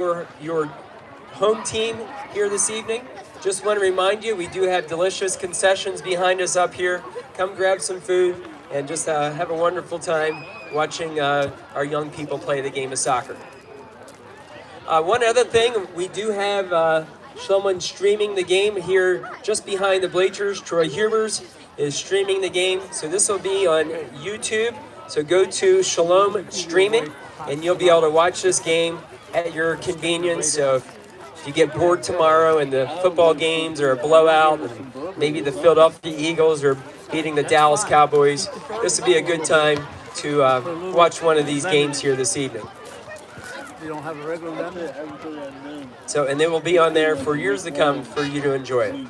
your home team here this evening. Just want to remind you, we do have delicious concessions behind us up here. Come grab some food and just have a wonderful time watching our young people play the game of soccer. One other thing, we do have someone streaming the game here just behind the bleachers. Troy Hubers is streaming the game, so this will be on YouTube. So go to Shalom Streaming and you'll be able to watch this game at your convenience. So if you get bored tomorrow and the football games are a blowout and maybe the Philadelphia Eagles are beating the Dallas Cowboys, this would be a good time to watch one of these games here this evening. You don't have a regular lemon? So, and they will be on there for years to come for you to enjoy it.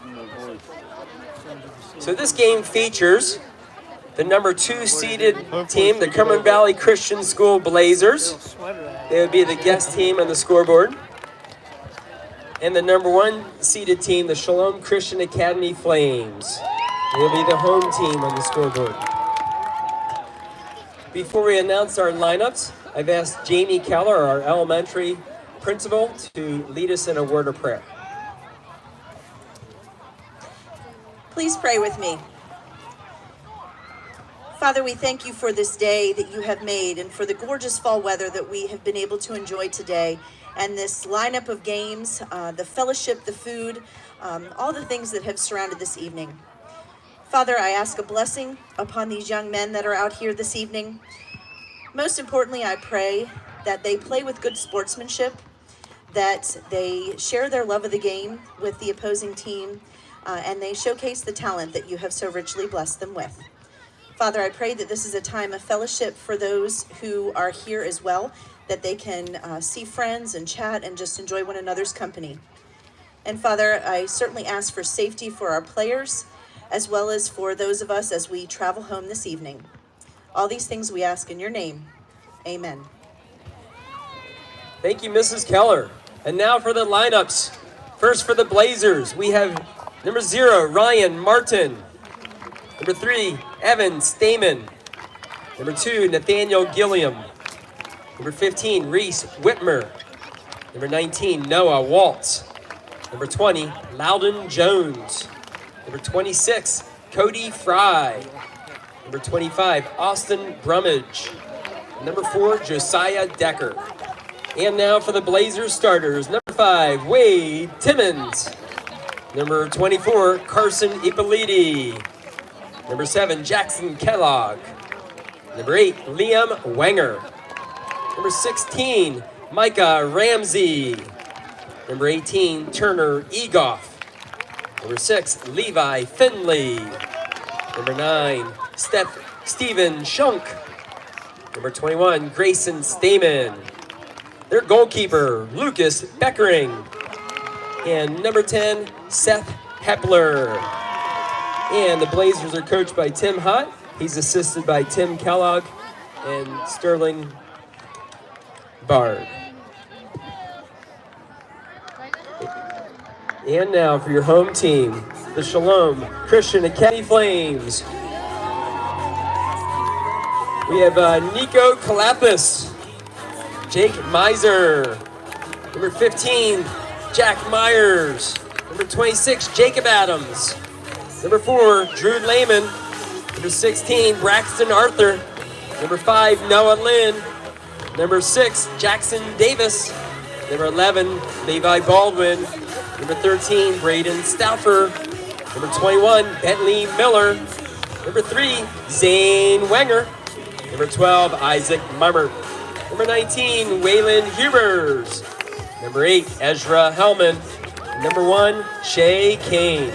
So this game features the number 2 seeded team, the Cumberland Valley Christian School Blazers. They would be the guest team on the scoreboard. And the number 1 seeded team, the Shalom Christian Academy Flames. They'll be the home team on the scoreboard. Before we announce our lineups, I've asked Jamie Keller, our elementary principal, to lead us in a word of prayer. Please pray with me. Father, we thank you for this day that you have made and for the gorgeous fall weather that we have been able to enjoy today, and this lineup of games, the fellowship, the food, all the things that have surrounded this evening. Father, I ask a blessing upon these young men that are out here this evening. Most importantly, I pray that they play with good sportsmanship, that they share their love of the game with the opposing team, and they showcase the talent that you have so richly blessed them with. Father, I pray that this is a time of fellowship for those who are here as well, that they can see friends and chat and just enjoy one another's company. And Father, I certainly ask for safety for our players, as well as for those of us as we travel home this evening. All these things we ask in your name. Amen. Thank you, Mrs. Keller. And now for the lineups. First for the Blazers, we have number 0, Ryan Martin. Number 3, Evan Stamen. Number 2, Nathaniel Gilliam. Number 15, Reese Whitmer. Number 19, Noah Waltz. Number 20, Loudon Jones. Number 26, Cody Fry. Number 25, Austin Brummage. Number 4, Josiah Decker. And now for the Blazers starters. Number 5, Wade Timmons. Number 24, Carson Ippoliti. Number 7, Jackson Kellogg. Number 8, Liam Wenger. Number 16, Micah Ramsey. Number 18, Turner Egoff. Number 6, Levi Finley. Number 9, Stephen Shunk. Number 21, Grayson Stamen. Their goalkeeper, Lucas Beckering. And number 10, Seth Hepler. And the Blazers are coached by Tim Hutt. He's assisted by Tim Kellogg and Sterling Bard. And now for your home team, the Shalom Christian Academy Flames. We have Nico Kalapis, Jake Miser, number 15, Jack Myers, number 26, Jacob Adams, number 4, Drew Lehman, number 16, Braxton Arthur, number 5, Noah Lynn, number 6, Jackson Davis, number 11, Levi Baldwin, number 13, Braden Stauffer, number 21, Bentley Miller, number 3, Zane Wenger, number 12, Isaac Mummert, number 19, Waylon Hubers, number 8, Ezra Hellman, number 1, Shay Kane.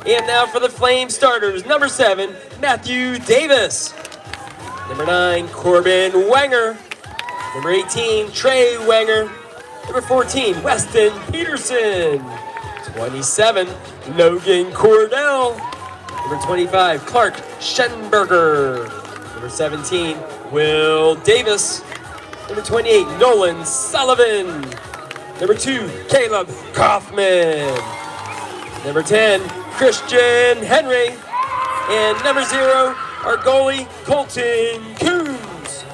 And now for the Flame starters, number 7, Matthew Davis, number 9, Corbin Wenger, number 18, Trey Wenger, number 14, Weston Peterson, 27, Logan Cordell, number 25, Clark Schenberger, number 17, Will Davis, number 28, Nolan Sullivan, number 2, Caleb Kaufman, number 10, Christian Henry, and number 0, our goalie, Colton Coons.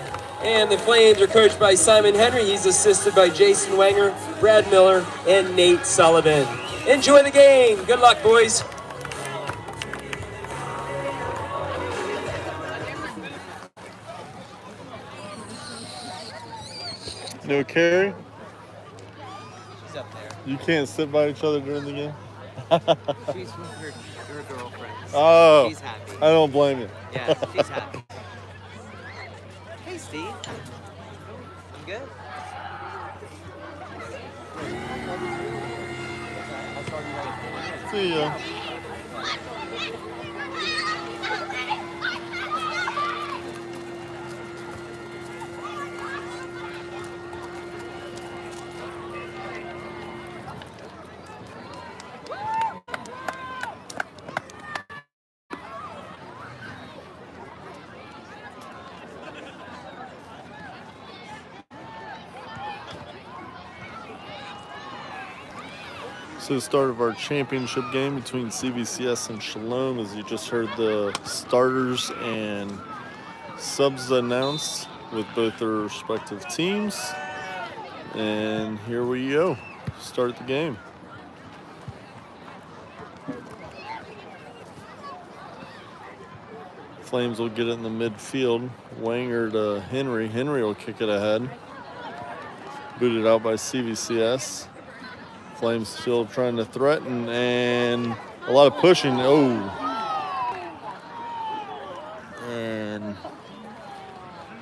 And the Flames are coached by Simon Henry. He's assisted by Jason Wenger, Brad Miller, and Nate Sullivan. Enjoy the game. Good luck, boys. No Carrie? She's up there. You can't sit by each other during the game? She's with her girlfriends. Oh, She's happy. I don't blame you. Yeah, she's happy. Hey, Steve. I'm good. See ya. So the start of our championship game between CVCS and Shalom, as you just heard the starters and subs announced with both their respective teams. And here we go, start the game. Flames will get it in the midfield. Wanger to Henry. Henry will kick it ahead. Booted out by CVCS. Flames still trying to threaten, and a lot of pushing. Oh. And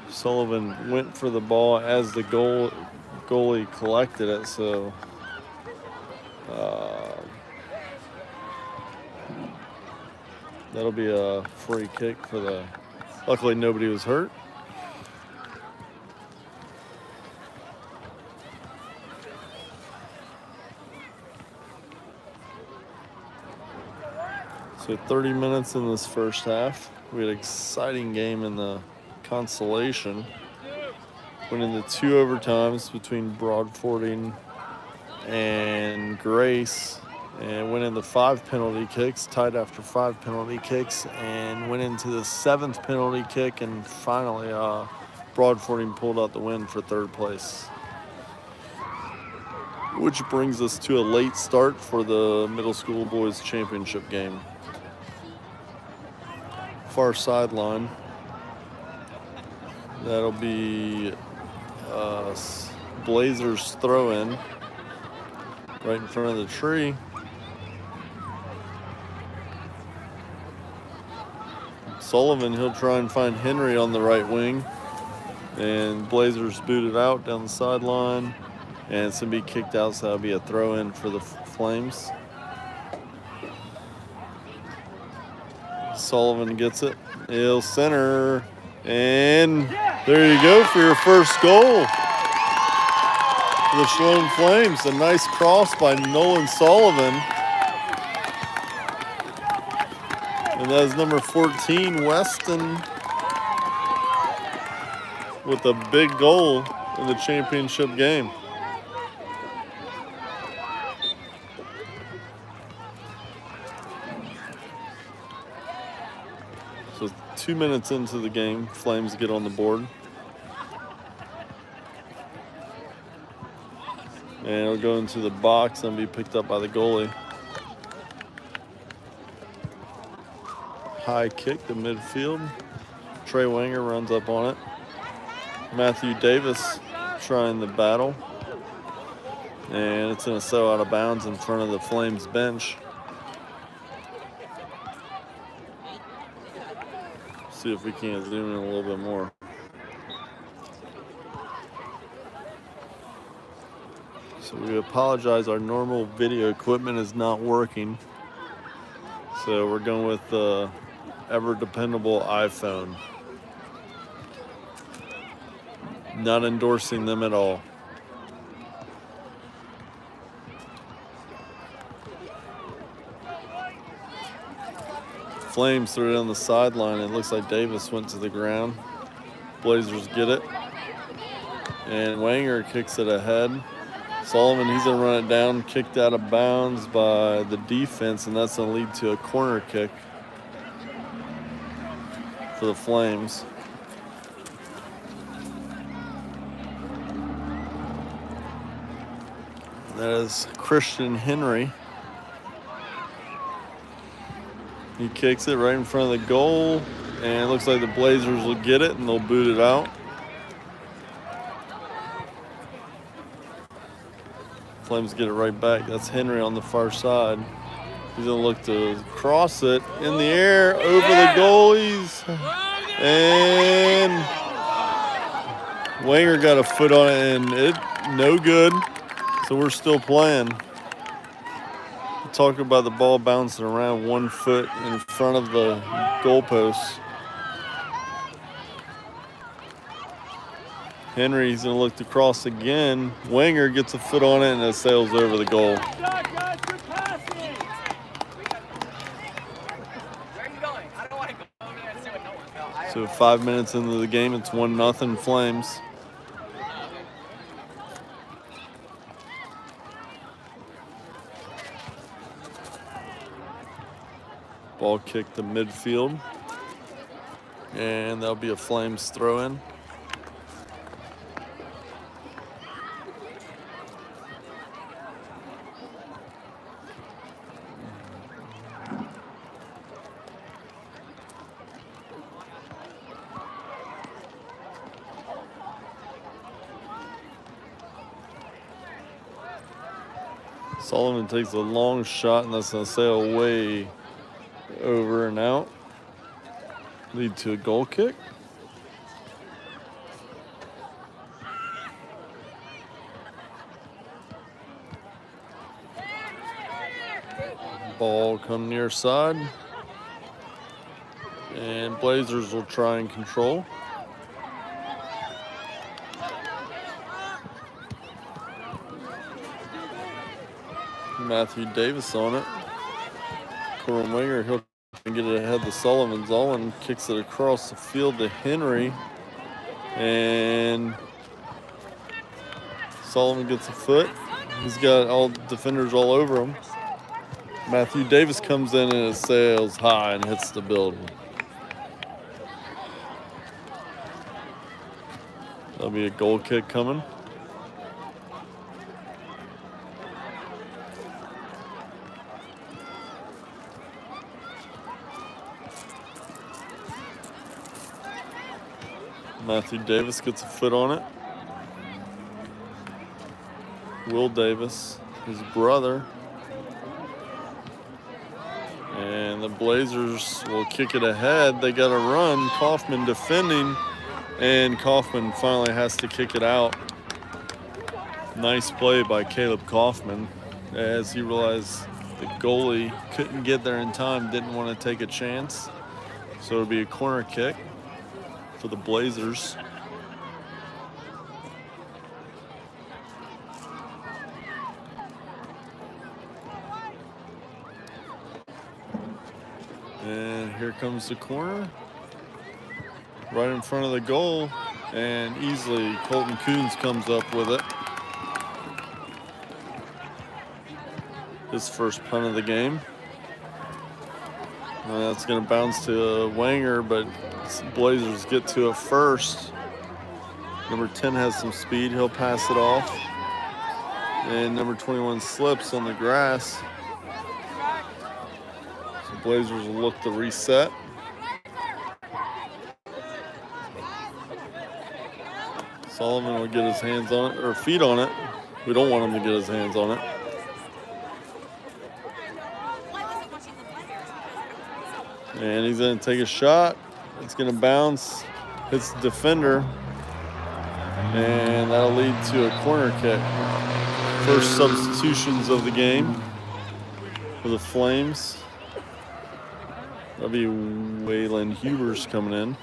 Sullivan went for the ball as the goalie collected it, so that'll be a free kick for the... Luckily nobody was hurt. So 30 minutes in this first half. We had an exciting game in the consolation. Went into 2 overtimes between Broadfording and Grace. And went into 5 penalty kicks, tied after 5 penalty kicks, and went into the 7th penalty kick, and finally Broadfording pulled out the win for 3rd place. Which brings us to a late start for the middle school boys championship game. Far sideline. That'll be Blazers throw in right in front of the tree. Sullivan, he'll try and find Henry on the right wing, and Blazers booted out down the sideline, and it's gonna be kicked out, so that'll be a throw in for the Flames. Sullivan gets it. He'll center. And there you go for your first goal for the Shalom Flames. A nice cross by Nolan Sullivan. And that is number 14, Weston, with a big goal in the championship game. So 2 minutes into the game, Flames get on the board. And it'll go into the box and be picked up by the goalie. High kick to midfield. Trey Wanger runs up on it. Matthew Davis trying the battle. And it's going to sail out of bounds in front of the Flames bench. See if we can't zoom in a little bit more. So we apologize, our normal video equipment is not working. So we're going with the ever dependable iPhone. Not endorsing them at all. Flames threw it on the sideline. It looks like Davis went to the ground. Blazers get it. And Wanger kicks it ahead. Sullivan, he's going to run it down, kicked out of bounds by the defense, and that's going to lead to a corner kick for the Flames. That is Christian Henry. He kicks it right in front of the goal, and it looks like the Blazers will get it and they'll boot it out. Flames get it right back. That's Henry on the far side. He's gonna look to cross it in the air over the goalies, and Wenger got a foot on it, and it no good. So we're still playing. Talking about the ball bouncing around 1 foot in front of the goalposts. Henry's gonna look to cross again. Wenger gets a foot on it and it sails over the goal. So 5 minutes into the game, it's 1-0 Flames. Ball kicked to midfield, and that'll be a Flames throw-in. Sullivan takes a long shot, and that's going to sail way over and out. Lead to a goal kick. Ball come near side. And Blazers will try and control. Matthew Davis on it. Corbin Wenger, he'll get it ahead to Sullivan. Sullivan kicks it across the field to Henry. And Sullivan gets a foot. He's got all defenders all over him. Matthew Davis comes in and it sails high and hits the building. That'll be a goal kick coming. Matthew Davis gets a foot on it. Will Davis, his brother. And the Blazers will kick it ahead. They got a run. Kaufman defending. And Kaufman finally has to kick it out. Nice play by Caleb Kaufman as he realized the goalie couldn't get there in time, didn't want to take a chance. So it'll be a corner kick for the Blazers. And here comes the corner. Right in front of the goal. And easily Colton Coons comes up with it. His first punt of the game. And that's going to bounce to Wenger, but Blazers get to it first. Number 10 has some speed. He'll pass it off. And number 21 slips on the grass. So Blazers will look to reset. Sullivan will get his hands on it, or feet on it. We don't want him to get his hands on it. And he's going to take a shot. It's going to bounce, hits the defender, and that'll lead to a corner kick. First substitutions of the game for the Flames. That'll be Waylon Hubers coming in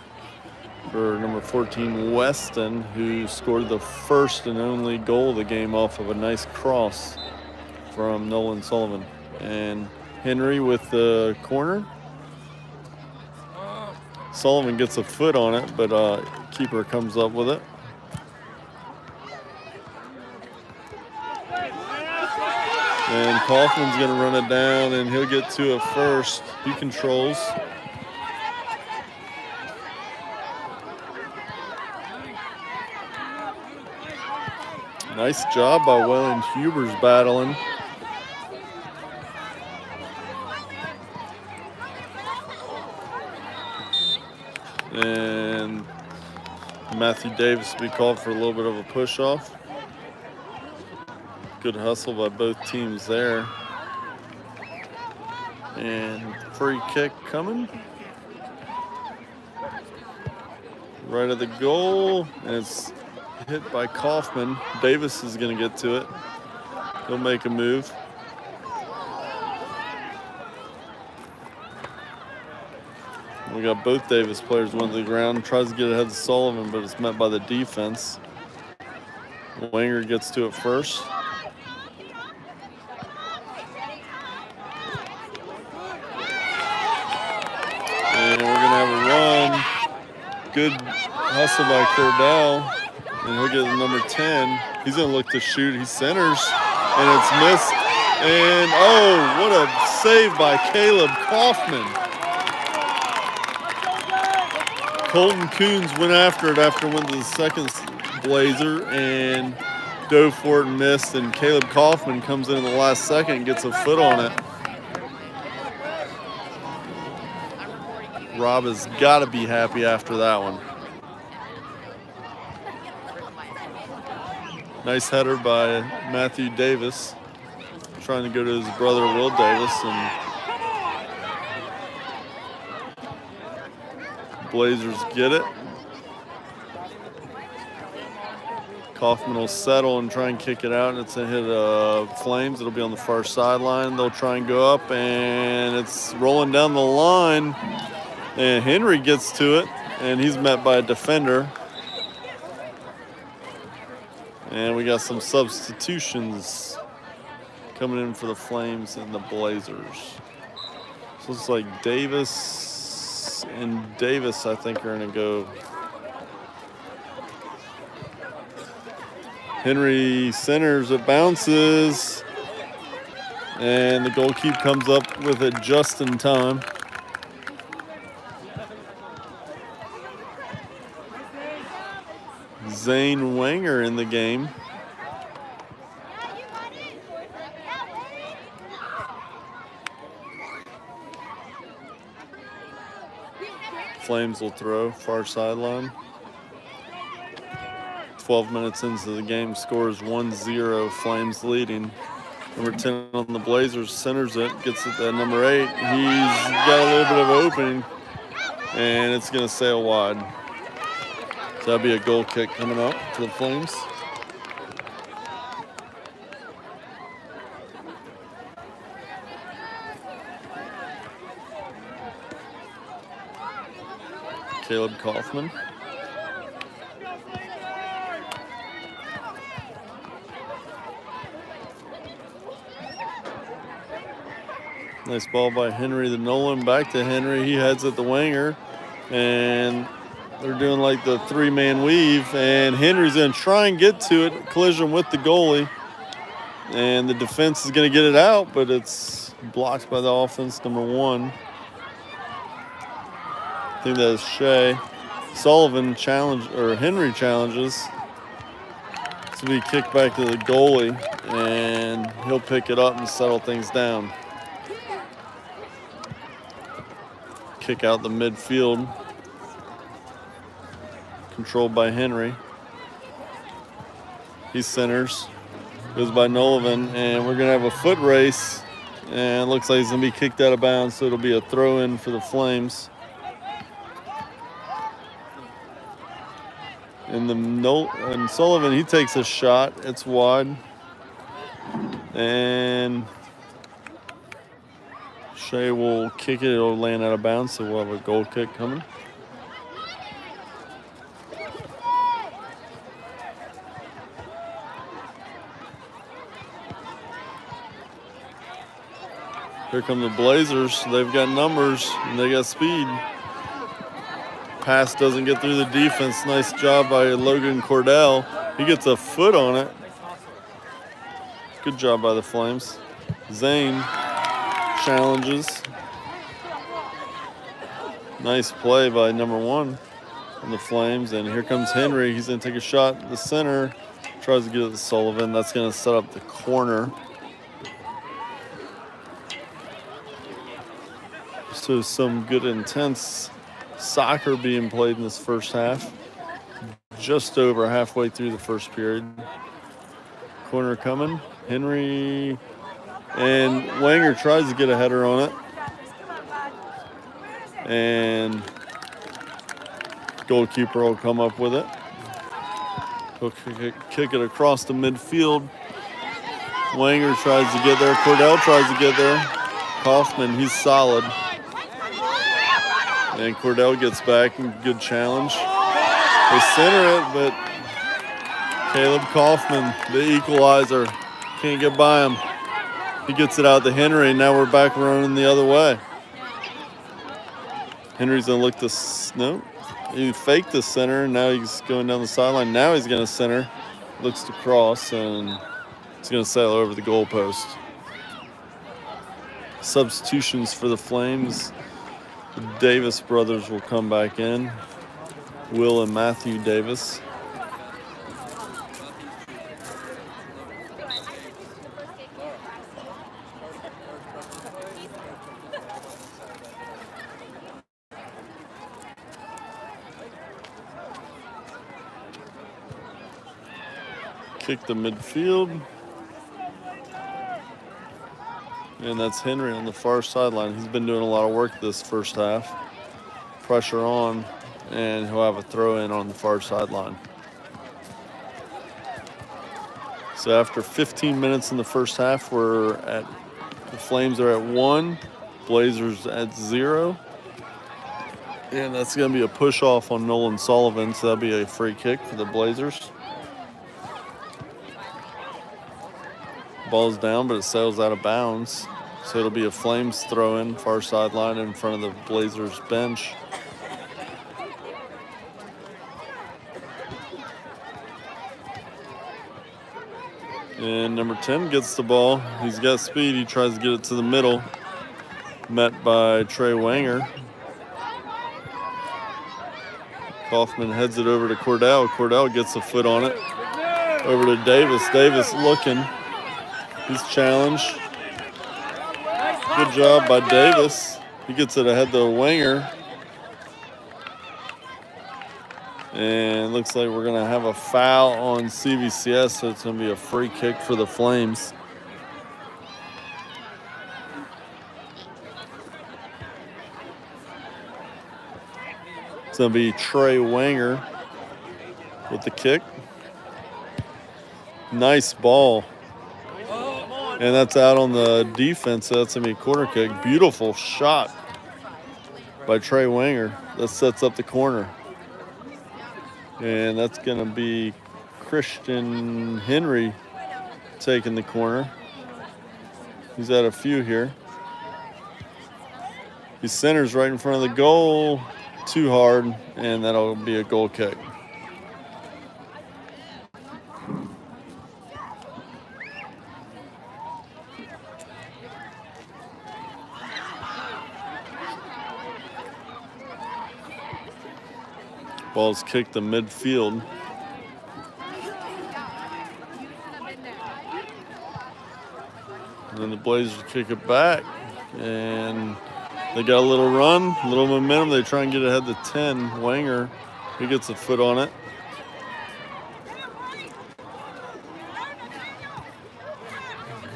for number 14, Weston, who scored the first and only goal of the game off of a nice cross from Nolan Sullivan. And Henry with the corner. Sullivan gets a foot on it, but keeper comes up with it. And Kaufman's going to run it down, and he'll get to it first. He controls. Nice job by Wayland Hubers battling. And Matthew Davis will be called for a little bit of a push-off. Good hustle by both teams there. And free kick coming. Right at the goal, and it's hit by Kaufman. Davis is going to get to it. He'll make a move. We got both Davis players went to the ground. Tries to get ahead of Sullivan, but it's met by the defense. Wenger gets to it first. And we're going to have a run. Good hustle by Cordell. And he'll get the number 10. He's going to look to shoot. He centers, and it's missed. And, oh, what a save by Caleb Kaufman. Colton Coons went after it after it went to the second Blazer and dove for it and missed. And Caleb Kaufman comes in the last second and gets a foot on it. Rob has got to be happy after that one. Nice header by Matthew Davis, trying to go to his brother Will Davis, and Blazers get it. Kaufman will settle and try and kick it out, and it's a hit Flames. It'll be on the far sideline. They'll try and go up, and it's rolling down the line, and Henry gets to it, and he's met by a defender. And we got some substitutions coming in for the Flames and the Blazers. So it's like Davis and Davis, I think, are going to go. Henry centers, it bounces, and the goalkeeper comes up with it just in time. Zane Wenger in the game. Flames will throw, far sideline. 12 minutes into the game, score is 1-0, Flames leading. Number 10 on the Blazers centers it, gets it to number 8. He's got a little bit of opening, and it's going to sail wide. So that'll be a goal kick coming up for the Flames. Caleb Kaufman. Nice ball by Henry the Nolan. Back to Henry. He heads at the winger. And they're doing like the three-man weave. And Henry's going to try and get to it. Collision with the goalie. And the defense is going to get it out, but it's blocked by the offense, number 1. I think that is Shea. Sullivan Henry challenges to be kicked back to the goalie, and he'll pick it up and settle things down. Kick out the midfield, controlled by Henry. He centers, goes by Nolan, and we're gonna have a foot race, and it looks like he's gonna be kicked out of bounds, so it'll be a throw-in for the Flames. And Sullivan, he takes a shot. It's wide. And Shea will kick it. It'll land out of bounds, so we'll have a goal kick coming. Here come the Blazers. They've got numbers, and they got speed. Pass doesn't get through the defense. Nice job by Logan Cordell. He gets a foot on it. Good job by the Flames. Zane challenges. Nice play by number 1 on the Flames. And here comes Henry. He's going to take a shot at the center. Tries to get it to Sullivan. That's going to set up the corner. So some good intense soccer being played in this first half. Just over halfway through the first period. Corner coming. Henry and Wanger tries to get a header on it. And goalkeeper will come up with it. He'll kick it across the midfield. Wanger tries to get there. Cordell tries to get there. Kaufman, he's solid. And Cordell gets back and good challenge. They center it, but Caleb Kaufman, the equalizer, can't get by him. He gets it out to Henry, and now we're back running the other way. Henry's gonna look this, no, he faked the center, and now he's going down the sideline. Now he's gonna center, looks to cross, and he's gonna sail over the goalpost. Substitutions for the Flames. The Davis brothers will come back in. Will and Matthew Davis. Kick the midfield. And that's Henry on the far sideline. He's been doing a lot of work this first half. Pressure on, and he'll have a throw in on the far sideline. So after 15 minutes in the first half, the Flames are at 1, Blazers at 0. And that's going to be a push off on Nolan Sullivan, so that'll be a free kick for the Blazers. Ball's down, but it sails out of bounds. So it'll be a Flames throw in, far sideline in front of the Blazers bench. And number 10 gets the ball. He's got speed. He tries to get it to the middle. Met by Trey Wanger. Kaufman heads it over to Cordell. Cordell gets a foot on it. Over to Davis. Davis looking. He's challenged. Good job by Davis. He gets it ahead to Wanger. And looks like we're going to have a foul on CVCS, so it's going to be a free kick for the Flames. It's going to be Trey Wanger with the kick. Nice ball. And that's out on the defense, so that's going to be a corner kick. Beautiful shot by Trey Wanger. That sets up the corner. And that's going to be Christian Henry taking the corner. He's had a few here. He centers right in front of the goal. Too hard, and that'll be a goal kick. Ball's kicked to midfield. And then the Blazers kick it back. And they got a little run, a little momentum. They try and get ahead to 10. Wanger, he gets a foot on it.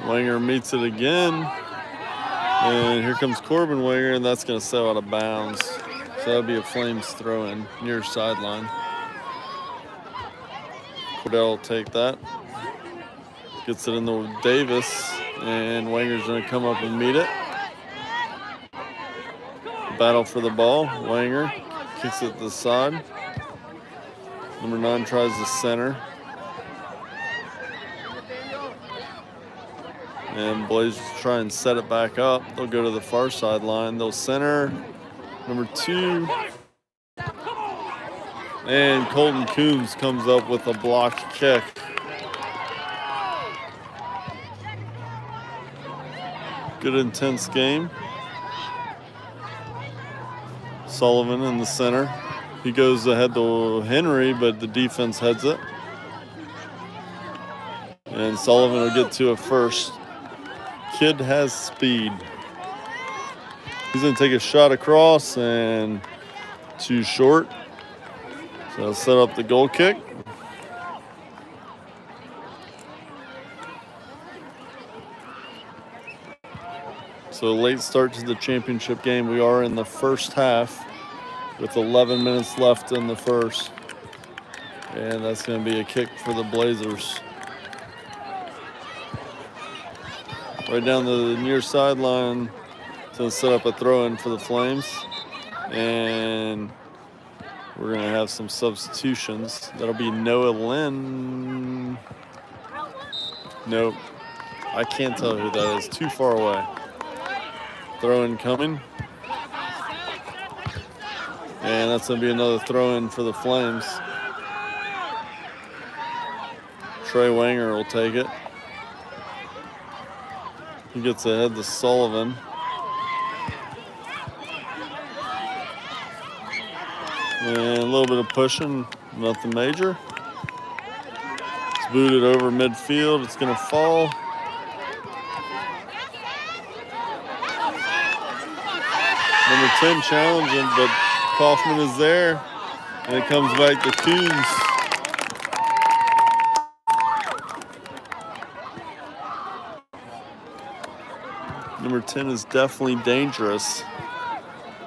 Wanger meets it again. And here comes Corbin Wanger, and that's going to sail out of bounds. So that'll be a Flames throw-in near sideline. Cordell will take that. Gets it in the Davis, and Wanger's going to come up and meet it. Battle for the ball. Wanger kicks it to the side. Number 9 tries to center. And Blazers try and set it back up. They'll go to the far sideline. They'll center. Number 2. And Colton Coombs comes up with a blocked kick. Good intense game. Sullivan in the center. He goes ahead to Henry, but the defense heads it. And Sullivan will get to it first. Kid has speed. He's going to take a shot across and too short. So he'll set up the goal kick. So late start to the championship game. We are in the first half with 11 minutes left in the first. And that's going to be a kick for the Blazers. Right down the near sideline to set up a throw-in for the Flames. And we're going to have some substitutions. That'll be Noah Lynn. Nope. I can't tell who that is. Too far away. Throw-in coming. And that's going to be another throw-in for the Flames. Trey Wanger will take it. He gets ahead to Sullivan. And a little bit of pushing, nothing major. It's booted over midfield. It's going to fall. Number 10 challenging, but Kaufman is there. And it comes back to Coons. Number 10 is definitely dangerous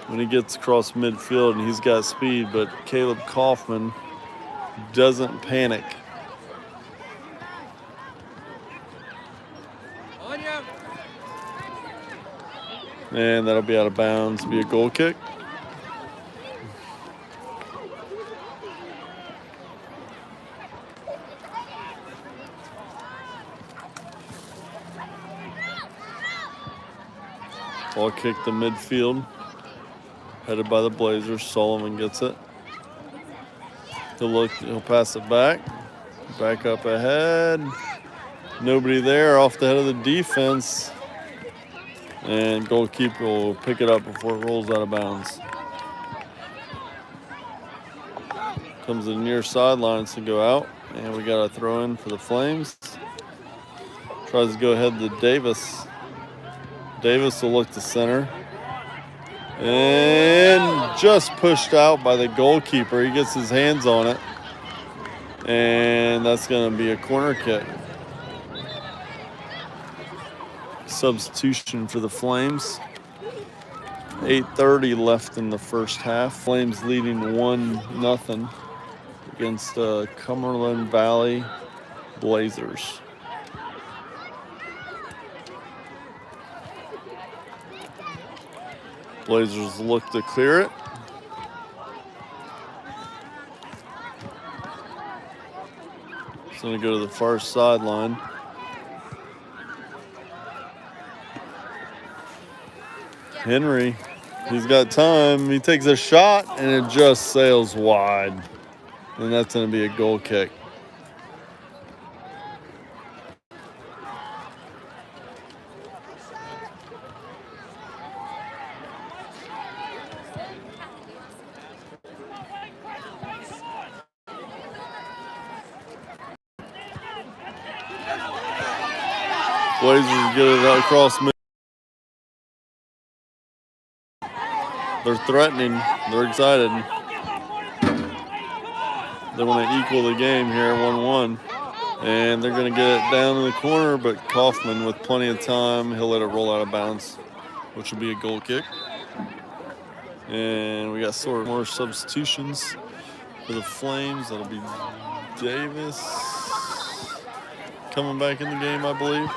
when he gets across midfield and he's got speed, but Caleb Kaufman doesn't panic. And that'll be out of bounds, be a goal kick. Ball kick to midfield, headed by the Blazers. Sullivan gets it. He'll pass it back up ahead. Nobody there, off the head of the defense. And goalkeeper will pick it up before it rolls out of bounds. Comes to the near sidelines to go out. And we got a throw in for the Flames. Tries to go ahead to Davis. Davis will look to center. And just pushed out by the goalkeeper. He gets his hands on it. And that's going to be a corner kick. Substitution for the Flames. 8:30 left in the first half. Flames leading 1-0 against Cumberland Valley Blazers. Blazers look to clear it. It's going to go to the far sideline. Henry, he's got time. He takes a shot, and it just sails wide. And that's going to be a goal kick. Blazers get it across mid. They're threatening. They're excited. They want to equal the game here, 1-1. And they're going to get it down in the corner, but Kaufman, with plenty of time, he'll let it roll out of bounds, which will be a goal kick. And we got sort of more substitutions for the Flames. That'll be Davis coming back in the game, I believe.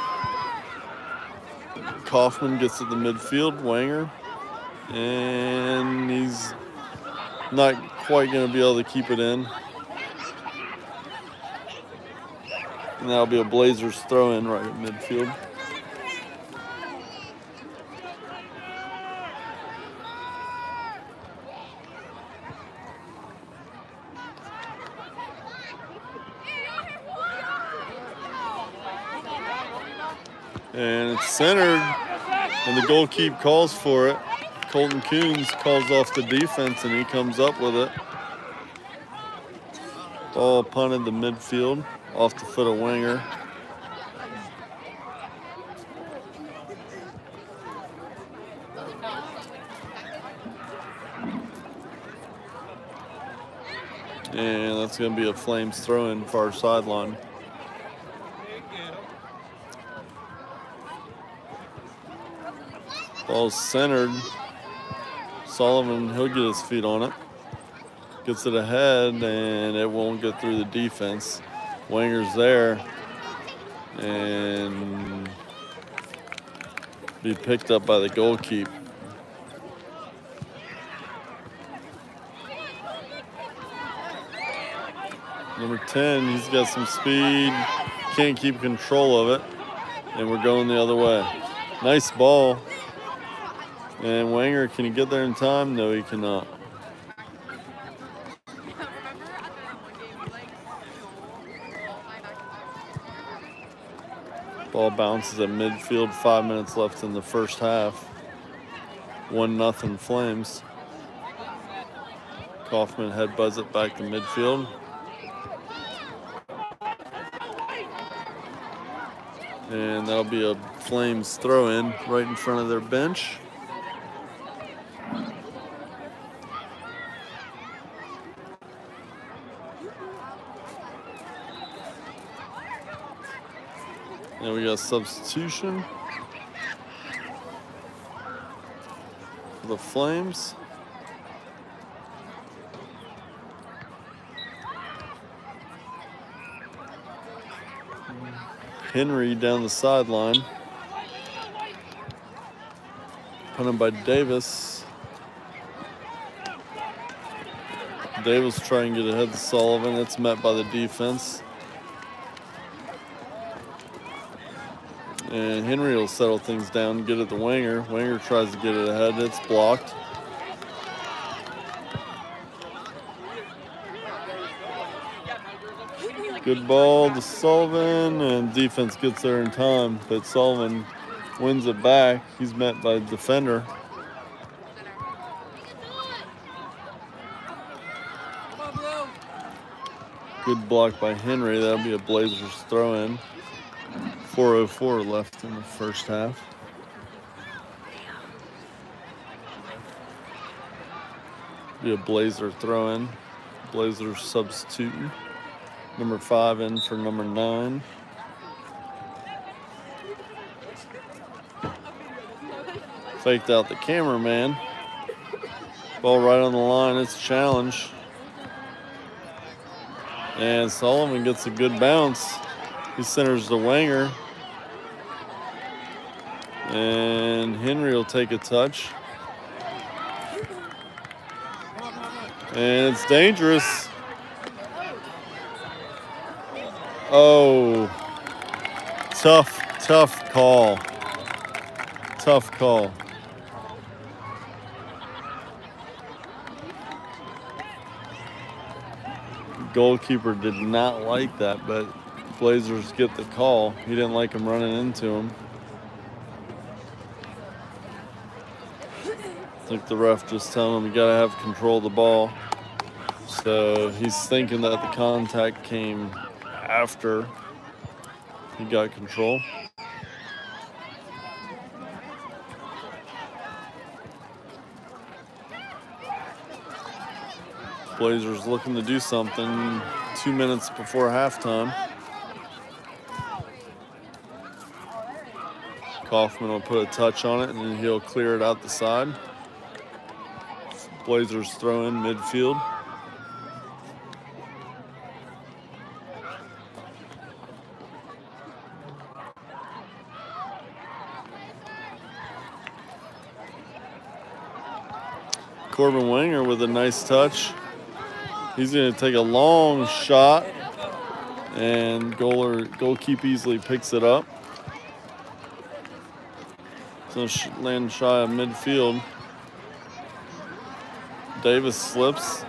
Kaufman gets to the midfield, Wanger. And he's not quite going to be able to keep it in. And that'll be a Blazers throw in right at midfield. And it's centered, and the goalkeeper calls for it. Colton Coons calls off the defense, and he comes up with it. Ball punted to midfield, off the foot of Wanger. And that's going to be a Flames throw-in far sideline. Ball's centered. Sullivan, he'll get his feet on it. Gets it ahead, and it won't get through the defense. Wanger's there. And be picked up by the goalkeeper. Number 10, he's got some speed, can't keep control of it, and we're going the other way. Nice ball. And Wanger, can he get there in time? No, he cannot. Ball bounces at midfield, 5 minutes left in the first half. 1-0 Flames. Kaufman headbutts it back to midfield. And that'll be a Flames throw-in right in front of their bench. And we got substitution for the Flames. Henry down the sideline. Punted by Davis. Davis trying to get ahead to Sullivan. It's met by the defense. And Henry will settle things down, get it to Wanger. Wanger tries to get it ahead. It's blocked. Good ball to Sullivan, and defense gets there in time, but Sullivan wins it back. He's met by the defender. Good block by Henry. That'll be a Blazers throw-in. 4:04 left in the first half. Be a Blazer throw-in. Blazers substituting. Number 5 in for number 9. Faked out the cameraman. Ball right on the line. It's a challenge. And Sullivan gets a good bounce. He centers the Wanger. And Henry will take a touch. And it's dangerous. Oh, tough call. Tough call. Goalkeeper did not like that, but Blazers get the call. He didn't like him running into him. I think the ref just telling him you gotta have control of the ball. So he's thinking that the contact came after he got control. Blazers looking to do something 2 minutes before halftime. Kaufman will put a touch on it and then he'll clear it out the side. Blazers throw in midfield. Corbin Wanger with a nice touch. He's going to take a long shot, and goalkeeper easily picks it up. So land shy of midfield. Davis slips.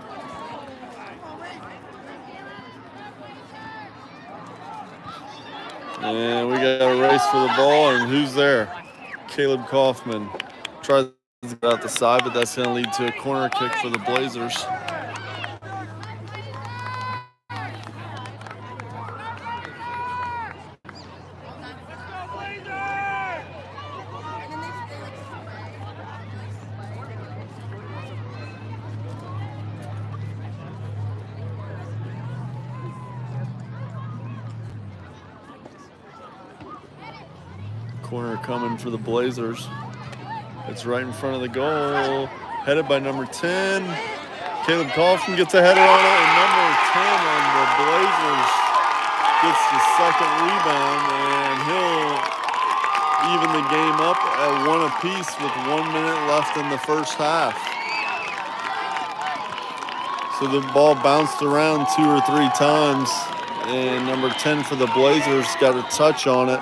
And we got a race for the ball, and who's there? Caleb Kaufman tries to get out the side, but that's going to lead to a corner kick for the Blazers. Corner coming for the Blazers. It's right in front of the goal. Headed by number 10. Caleb Kaufman gets a header on it, and number 10 on the Blazers gets the second rebound, and he'll even the game up at 1 apiece with 1 minute left in the first half. So the ball bounced around 2 or 3 times, and number 10 for the Blazers got a touch on it.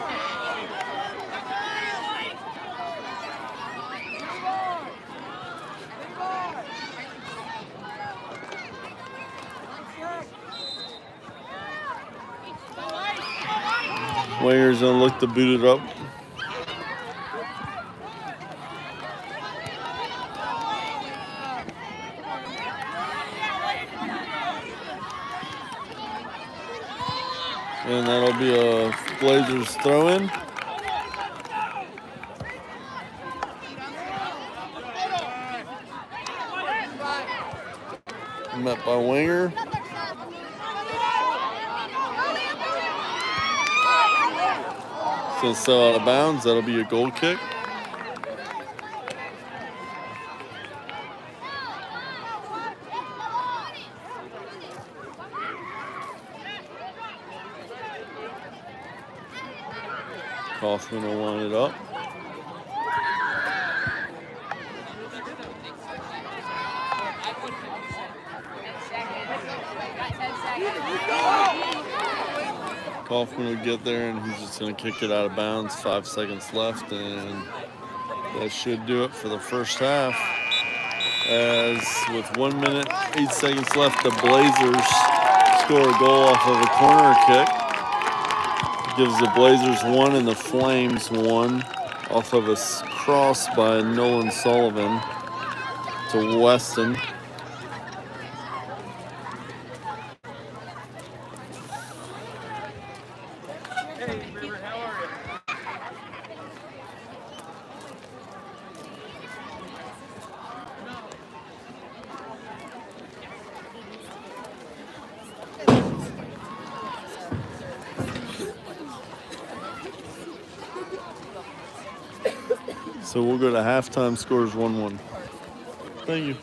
Winger's gonna look to boot it up. And that'll be a Blazers throw-in. Met by Winger. So out of bounds, that'll be a goal kick. Kaufman will line it up. Kaufman will get there, and he's just going to kick it out of bounds. 5 seconds left, and that should do it for the first half. As with 1 minute, 8 seconds left, the Blazers score a goal off of a corner kick. Gives the Blazers 1 and the Flames 1 off of a cross by Nolan Sullivan to Weston. So we'll go to halftime, scores 1-1. Thank you.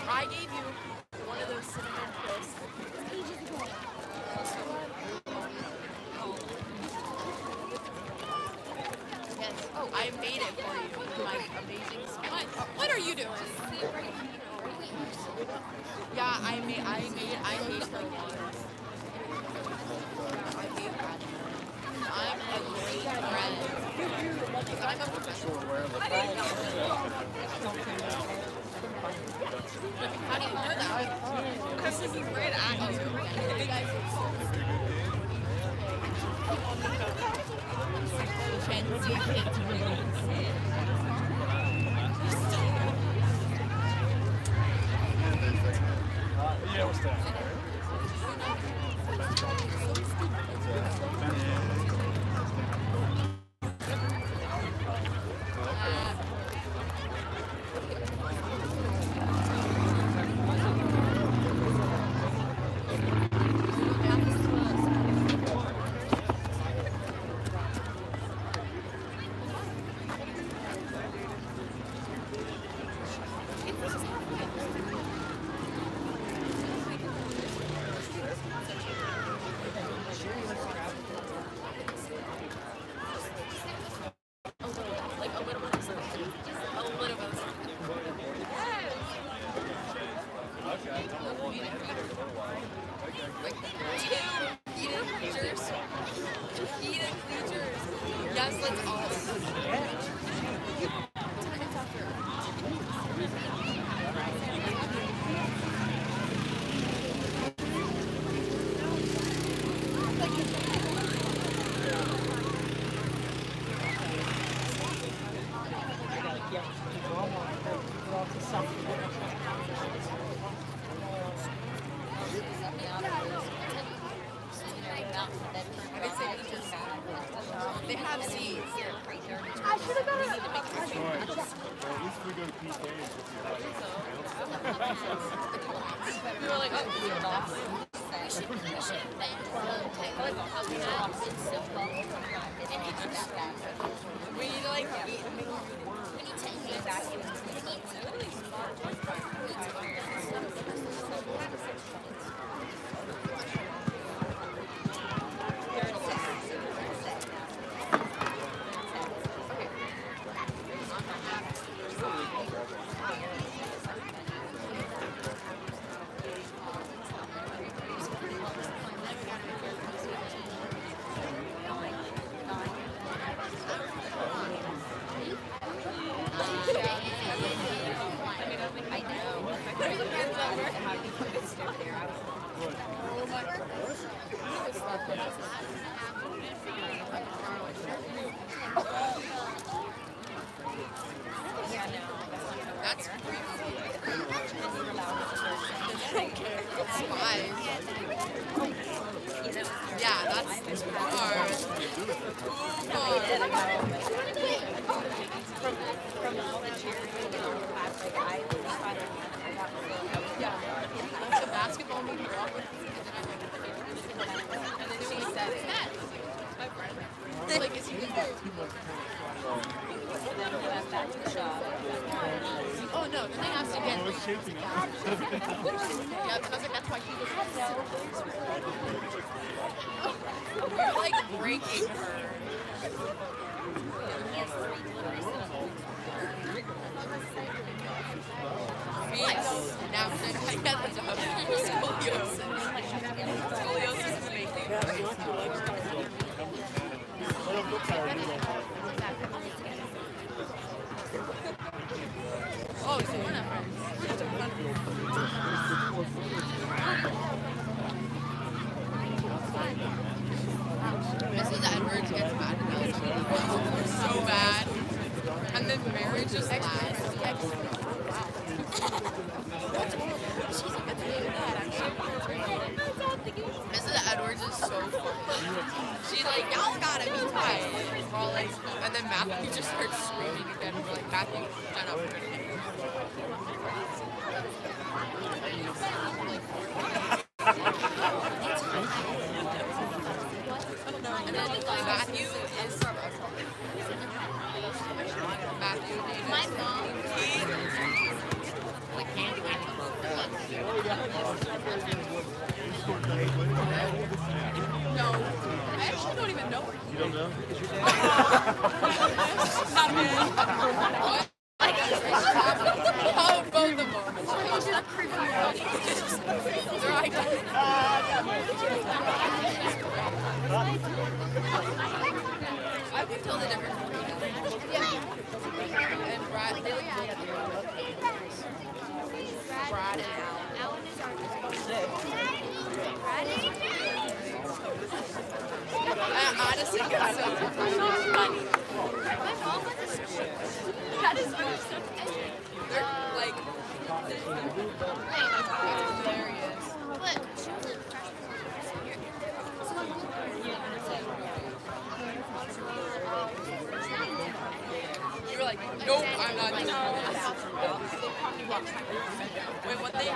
I gave you one of those cinnamon crisps ages ago. Yes. Oh, I made it for you with my amazing spice. What are you doing? Yeah, I made like water. I'm a great friend. I'm a professional. How do you know that? Because this is great at you guys are so Gen Z kids really insane. Yeah, what's that? Heated bleachers. Heated bleachers. Yes, let's all. They have seats. I should have got it. We were like, oh, we need to like eat. That's it's fine. Yeah, that's hard. Yeah. The basketball made me walk. And then she said, my friend. Like, is he good? Oh no, then they have to get. Yeah, because like, that's why he was. You're like breaking her. Now I get the job. Scoliosis. Scoliosis is amazing. Oh, so we're not friends. Mrs. Edwards gets mad at us. So bad. And then Mary just laughs. Mrs. Edwards is so funny. She's like, y'all gotta be quiet. We're all like, and then Matthew just starts screaming again. We're like, Matthew, shut up. And then Matthew is Matthew. My mom. Like candy. No, I actually don't even know her. You don't know? Not me. What? How both of them? They're identical. I can tell the difference. Yeah. And Brad, they look Brad and Alan is our Brad I honestly get so funny. My mom went to school. That is so they're like that's hilarious. But she was a freshman. You were like, nope, I'm not doing that. Wait, what they do?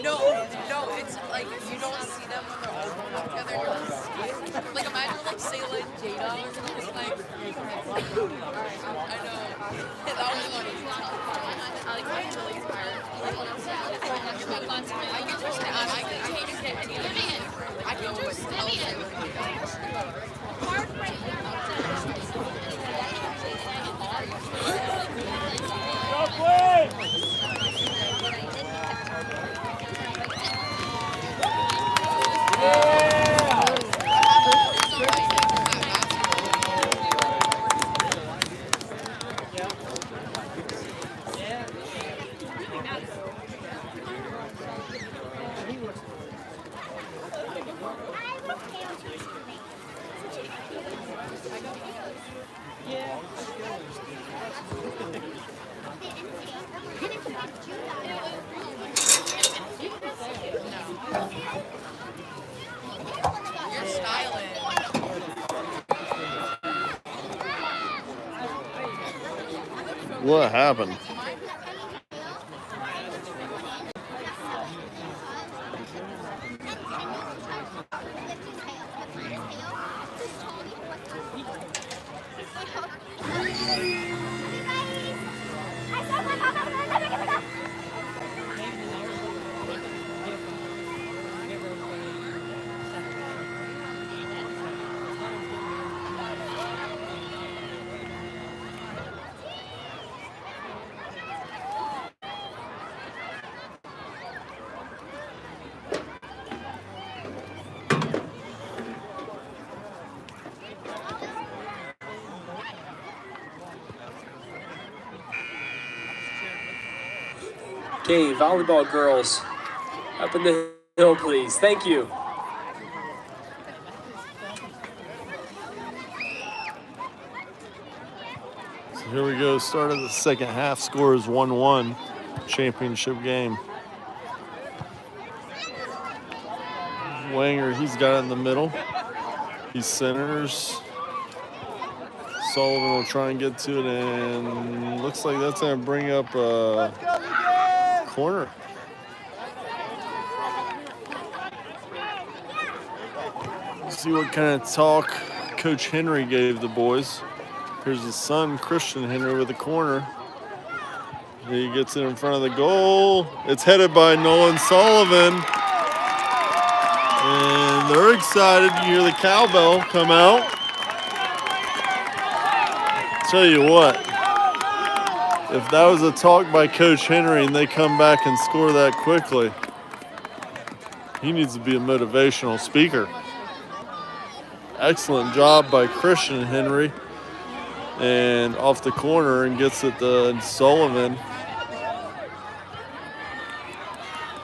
No, it's like you don't see them when they're all together. Like imagine like Sayla and Jada or something like. I know. That was funny. I like my really tired. I can just stand. I can just tells you. You're styling. What happened? Okay, volleyball girls, up in the hill, please. Thank you. So here we go. Start of the second half. Score is 1-1. Championship game. Wanger, he's got it in the middle. He centers. Sullivan will try and get to it, and looks like that's going to bring up a corner. See what kind of talk Coach Henry gave the boys. Here's his son, Christian Henry, with a corner. He gets it in front of the goal. It's headed by Nolan Sullivan. And they're excited. You hear the cowbell come out. Tell you what, if that was a talk by Coach Henry and they come back and score that quickly, he needs to be a motivational speaker. Excellent job by Christian Henry. And off the corner and gets it to Sullivan.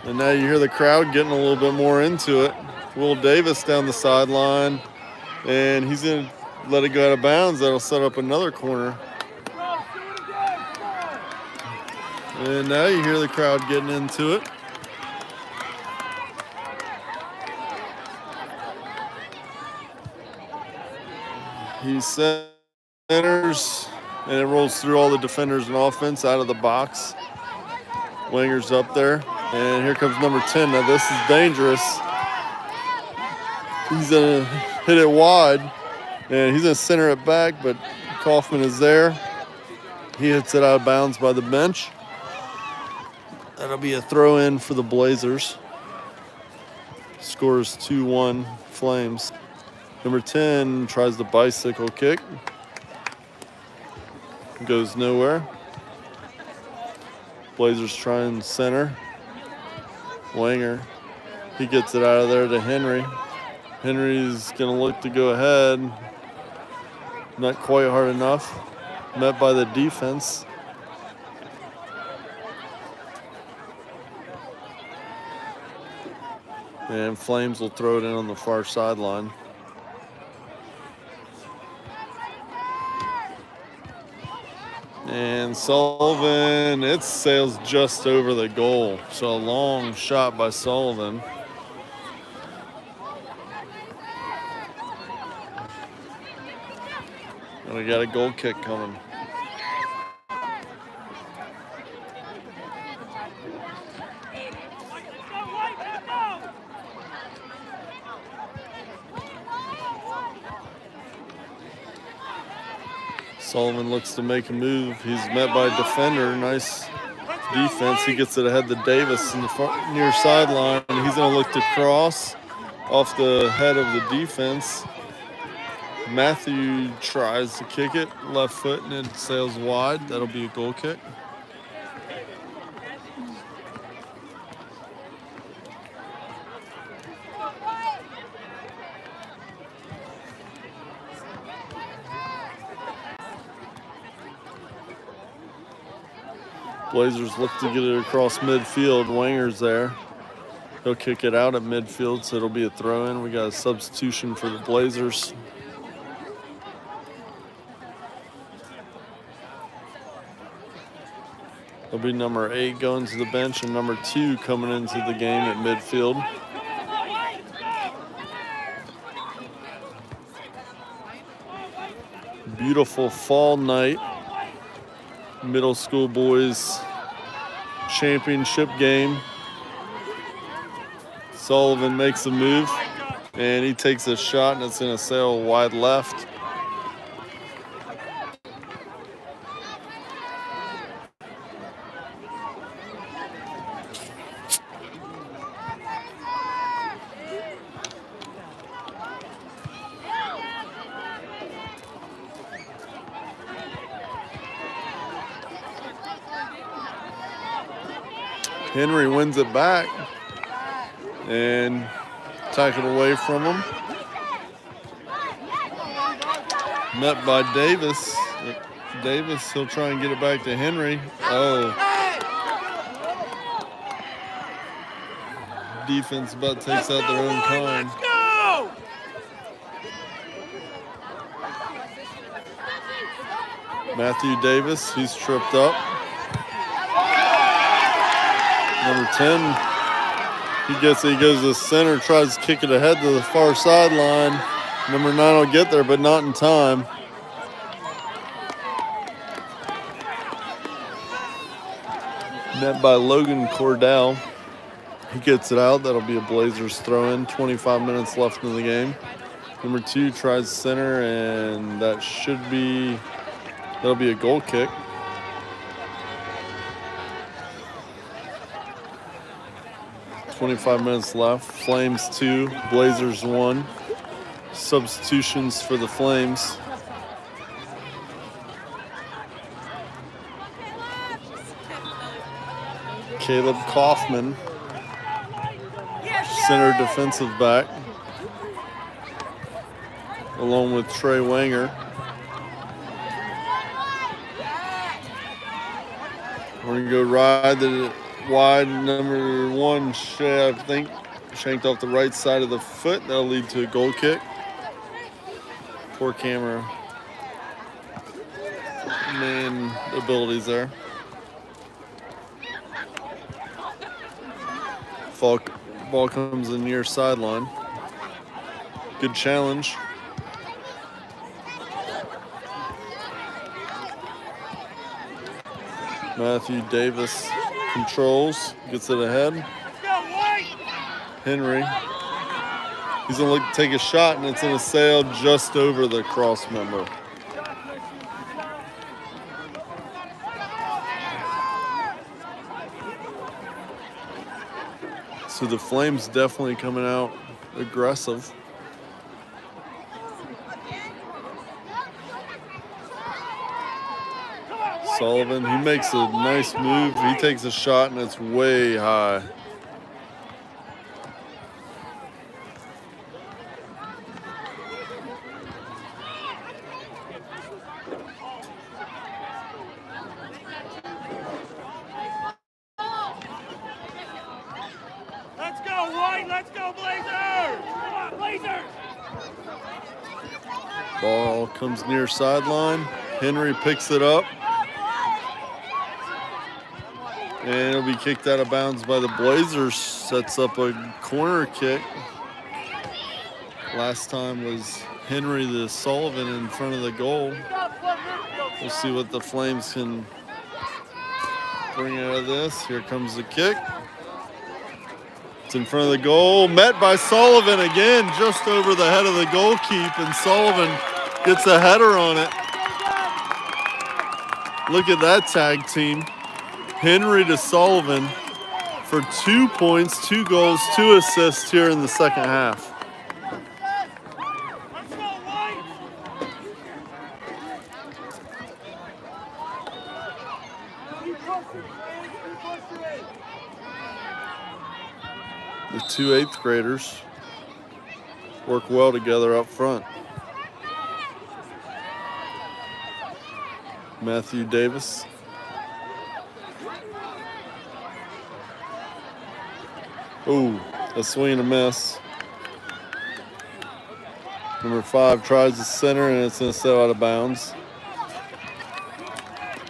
And now you hear the crowd getting a little bit more into it. Will Davis down the sideline, and he's going to let it go out of bounds. That'll set up another corner. And now you hear the crowd getting into it. He centers, and it rolls through all the defenders and offense out of the box. Wanger's up there, and here comes number 10. Now this is dangerous. He's going to hit it wide, and he's going to center it back, but Kaufman is there. He hits it out of bounds by the bench. That'll be a throw in for the Blazers. Scores 2-1 Flames. Number 10 tries the bicycle kick. Goes nowhere. Blazers try and center. Wanger, he gets it out of there to Henry. Henry's gonna look to go ahead. Not quite hard enough. Met by the defense. And Flames will throw it in on the far sideline. And Sullivan, it sails just over the goal. So a long shot by Sullivan. And we got a goal kick coming. Sullivan looks to make a move. He's met by a defender. Nice defense. He gets it ahead to Davis in the near sideline. He's going to look to cross off the head of the defense. Matthew tries to kick it, left foot, and it sails wide. That'll be a goal kick. Blazers look to get it across midfield. Wanger's there. He'll kick it out at midfield, so it'll be a throw-in. We got a substitution for the Blazers. There'll be number 8 going to the bench and number 2 coming into the game at midfield. Beautiful fall night. Middle school boys championship game. Sullivan makes a move and he takes a shot and it's going to sail wide left. Henry wins it back and take it away from him. Met by Davis. Davis, he'll try and get it back to Henry. Oh. Defense about takes out their own kind. Matthew Davis, he's tripped up. Number 10, he gets it, he goes to the center, tries to kick it ahead to the far sideline. Number 9 will get there, but not in time. Net by Logan Cordell. He gets it out. That'll be a Blazers throw-in. 25 minutes left in the game. Number 2 tries center, and that'll be a goal kick. .25 minutes left. Flames 2, Blazers 1. Substitutions for the Flames. Caleb Kaufman, center defensive back, along with Trey Wanger. We're going to go ride the wide. Number 1, I think, shanked off the right side of the foot. That'll lead to a goal kick. Poor camera man abilities there. Ball comes in near sideline. Good challenge. Matthew Davis controls, gets it ahead. Henry, he's gonna look to take a shot and it's gonna sail just over the cross member. So the Flames definitely coming out aggressive. Sullivan, he makes a nice move. He takes a shot and it's way high. Let's go, White! Let's go, Blazers! Come on, Blazers! Ball comes near sideline. Henry picks it up. And it'll be kicked out of bounds by the Blazers. Sets up a corner kick. Last time was Henry the Sullivan in front of the goal. We'll see what the Flames can bring out of this. Here comes the kick. It's in front of the goal. Met by Sullivan again, just over the head of the goalkeep, and Sullivan gets a header on it. Look at that tag team. Henry to Sullivan for 2 points, 2 goals, 2 assists here in the second half. The two 8th graders work well together up front. Matthew Davis. Ooh, a swing and a miss. Number 5 tries the center and it's going to sail out of bounds.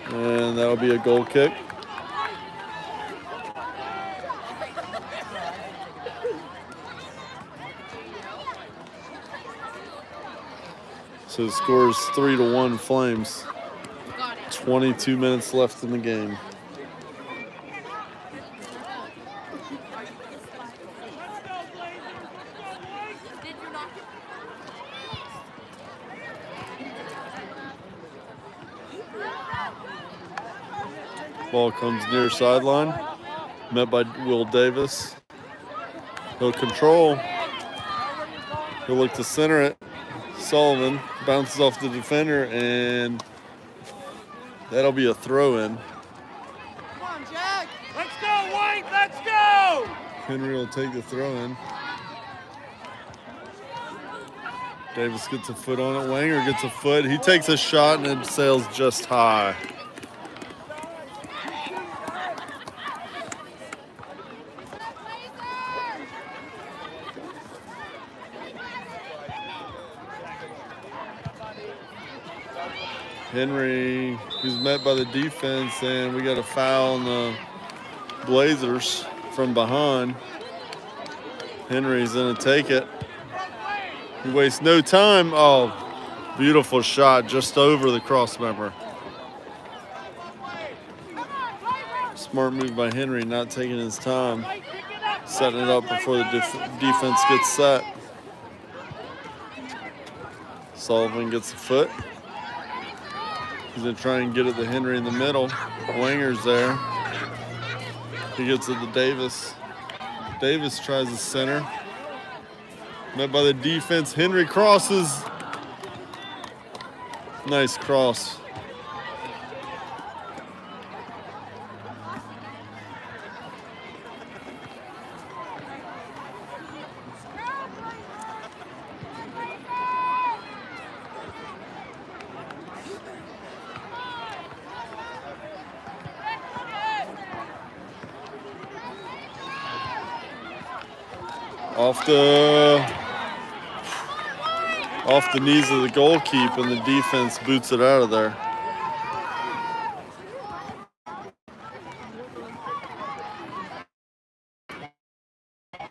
And that'll be a goal kick. So the score is 3-1 Flames. 22 minutes left in the game. Ball comes near sideline, met by Will Davis. He'll control. He'll look to center it. Sullivan bounces off the defender, and that'll be a throw-in. Come on, Jack. Let's go, White. Let's go. Henry will take the throw-in. Davis gets a foot on it. Wanger gets a foot. He takes a shot, and it sails just high. Henry, who's met by the defense, and we got a foul on the Blazers from behind. Henry's gonna take it. He wastes no time. Oh, beautiful shot just over the cross member. Smart move by Henry, not taking his time, setting it up before the defense gets set. Sullivan gets a foot. He's gonna try and get it to Henry in the middle. Wanger's there. He gets it to Davis. Davis tries the center. Met by the defense. Henry crosses. Nice cross. Off the knees of the goalkeeper, and the defense boots it out of there.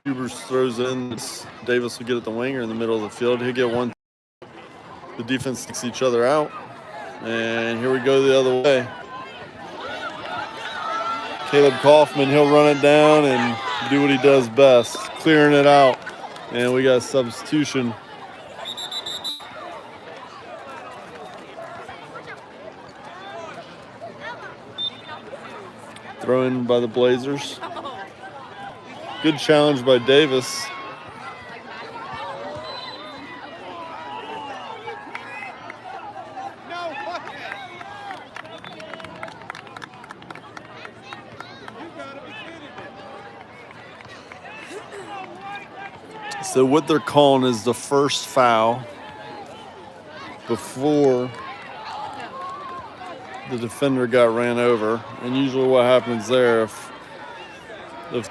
Hubers throws it in. Davis will get it to Wanger in the middle of the field. He'll get one. The defense sticks each other out. And here we go the other way. Caleb Kaufman, he'll run it down and do what he does best, clearing it out. And we got a substitution. Throw in by the Blazers. Good challenge by Davis. So what they're calling is the first foul before the defender got ran over. And usually what happens there, if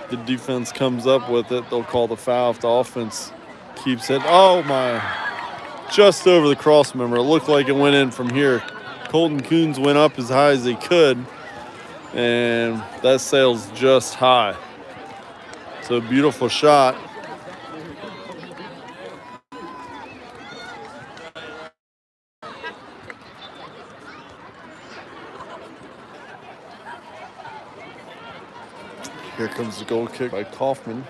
the defense comes up with it, they'll call the foul. If the offense keeps it, oh my, just over the cross member. It looked like it went in from here. Colton Coons went up as high as he could, and that sails just high. So beautiful shot. Here comes the goal kick by Kaufman.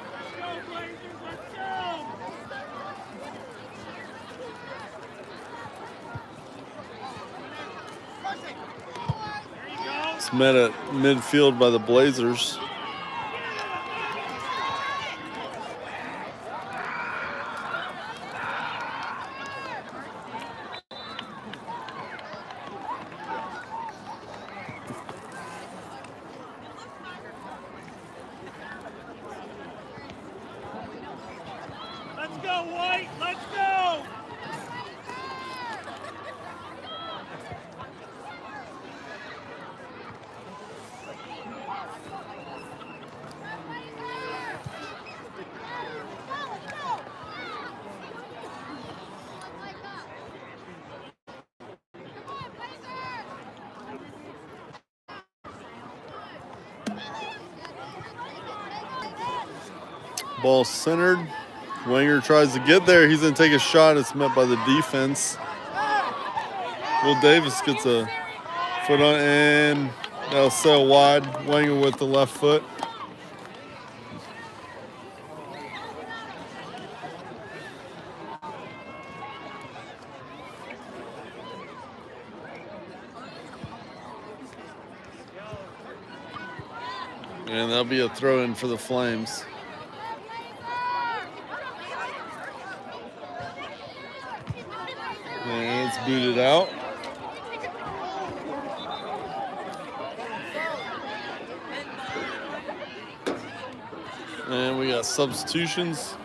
It's met at midfield by the Blazers. Ball centered. Wenger tries to get there. He's going to take a shot. It's met by the defense. Will Davis gets a foot on, and that'll sail wide. Wenger with the left foot. And that'll be a throw in for the Flames. And it's booted out. And we got substitutions.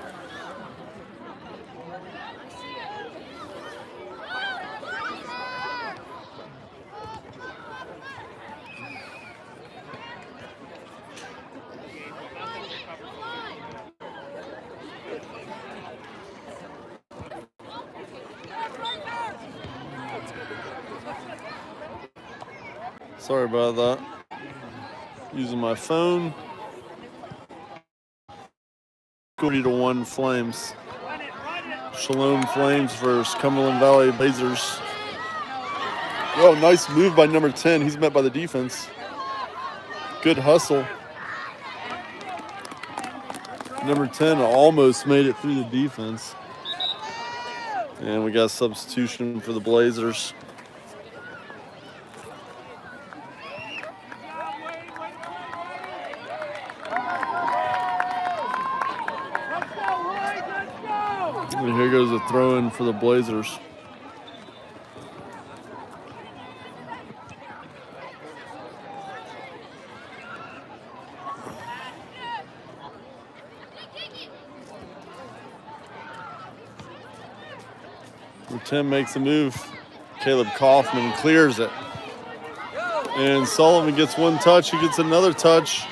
Sorry about that. Using my phone. 40-1 Flames. Shalom Flames versus Cumberland Valley Blazers. Oh, nice move by number 10. He's met by the defense. Good hustle. Number 10 almost made it through the defense. And we got substitution for the Blazers. And here goes a throw in for the Blazers. Number 10 makes a move. Caleb Kaufman clears it. And Sullivan gets one touch. He gets another touch.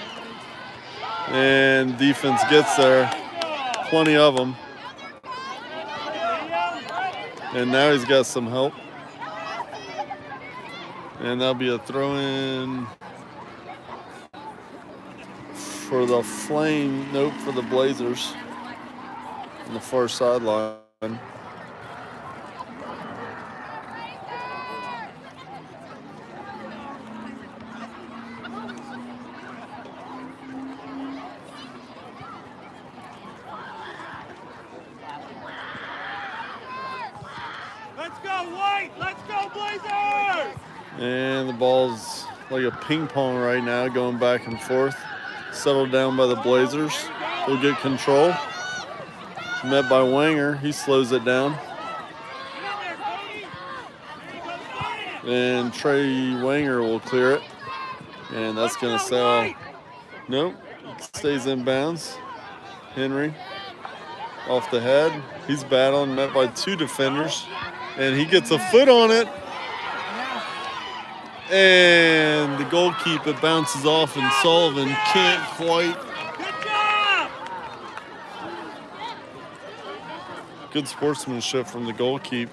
And defense gets there. Plenty of them. And now he's got some help. And that'll be a throw in for the Flame. Nope, for the Blazers on the far sideline. Let's go, White! Let's go, Blazers! And the ball's like a ping pong right now, going back and forth. Settled down by the Blazers. They'll get control. Met by Wenger. He slows it down. And Trey Wenger will clear it. And that's going to sail. Nope. Stays in bounds. Henry off the head. He's battling, met by two defenders. And he gets a foot on it. And the goalkeeper bounces off, and Sullivan can't quite. Good job! Good sportsmanship from the goalkeeper.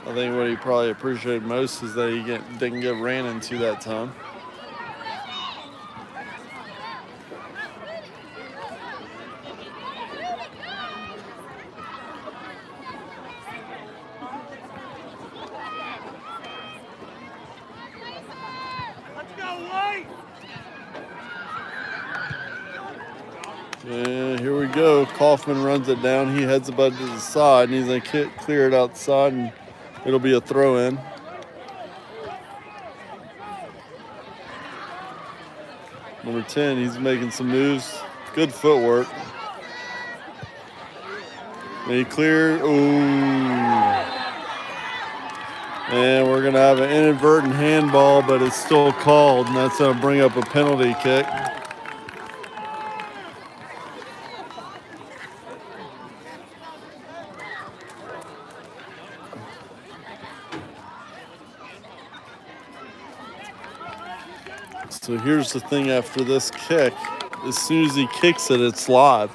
I think what he probably appreciated most is that he didn't get ran into that time. Let's go, White! And here we go. Kaufman runs it down. He heads about to the side, and he's going to clear it outside, and it'll be a throw in. Number 10, he's making some moves. Good footwork. And he cleared. Ooh. And we're going to have an inadvertent handball, but it's still called, and that's going to bring up a penalty kick. So here's the thing after this kick. As soon as he kicks it, it's live.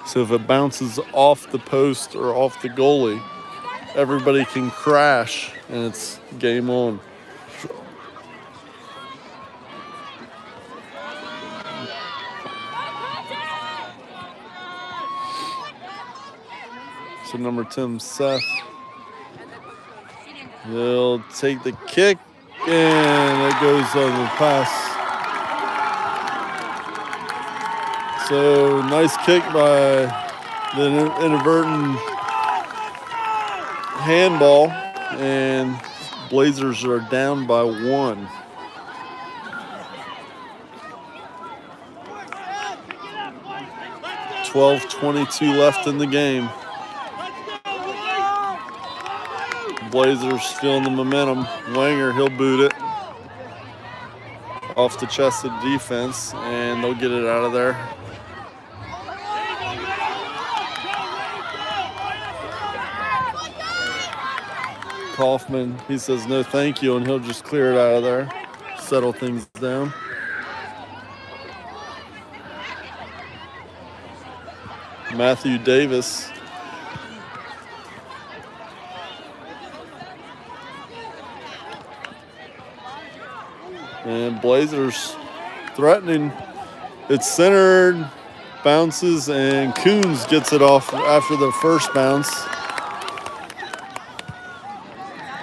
So if it bounces off the post or off the goalie, everybody can crash and it's game on. So number 10, Seth. He'll take the kick, and it goes on the pass. So nice kick by the inadvertent handball, and Blazers are down by 1. .22 left in the game. Blazers feeling the momentum. Wanger, he'll boot it off the chest of the defense, and they'll get it out of there. Kaufman, he says no thank you, and he'll just clear it out of there, settle things down. Matthew Davis. And Blazers threatening. It's centered, bounces, and Coons gets it off after the first bounce.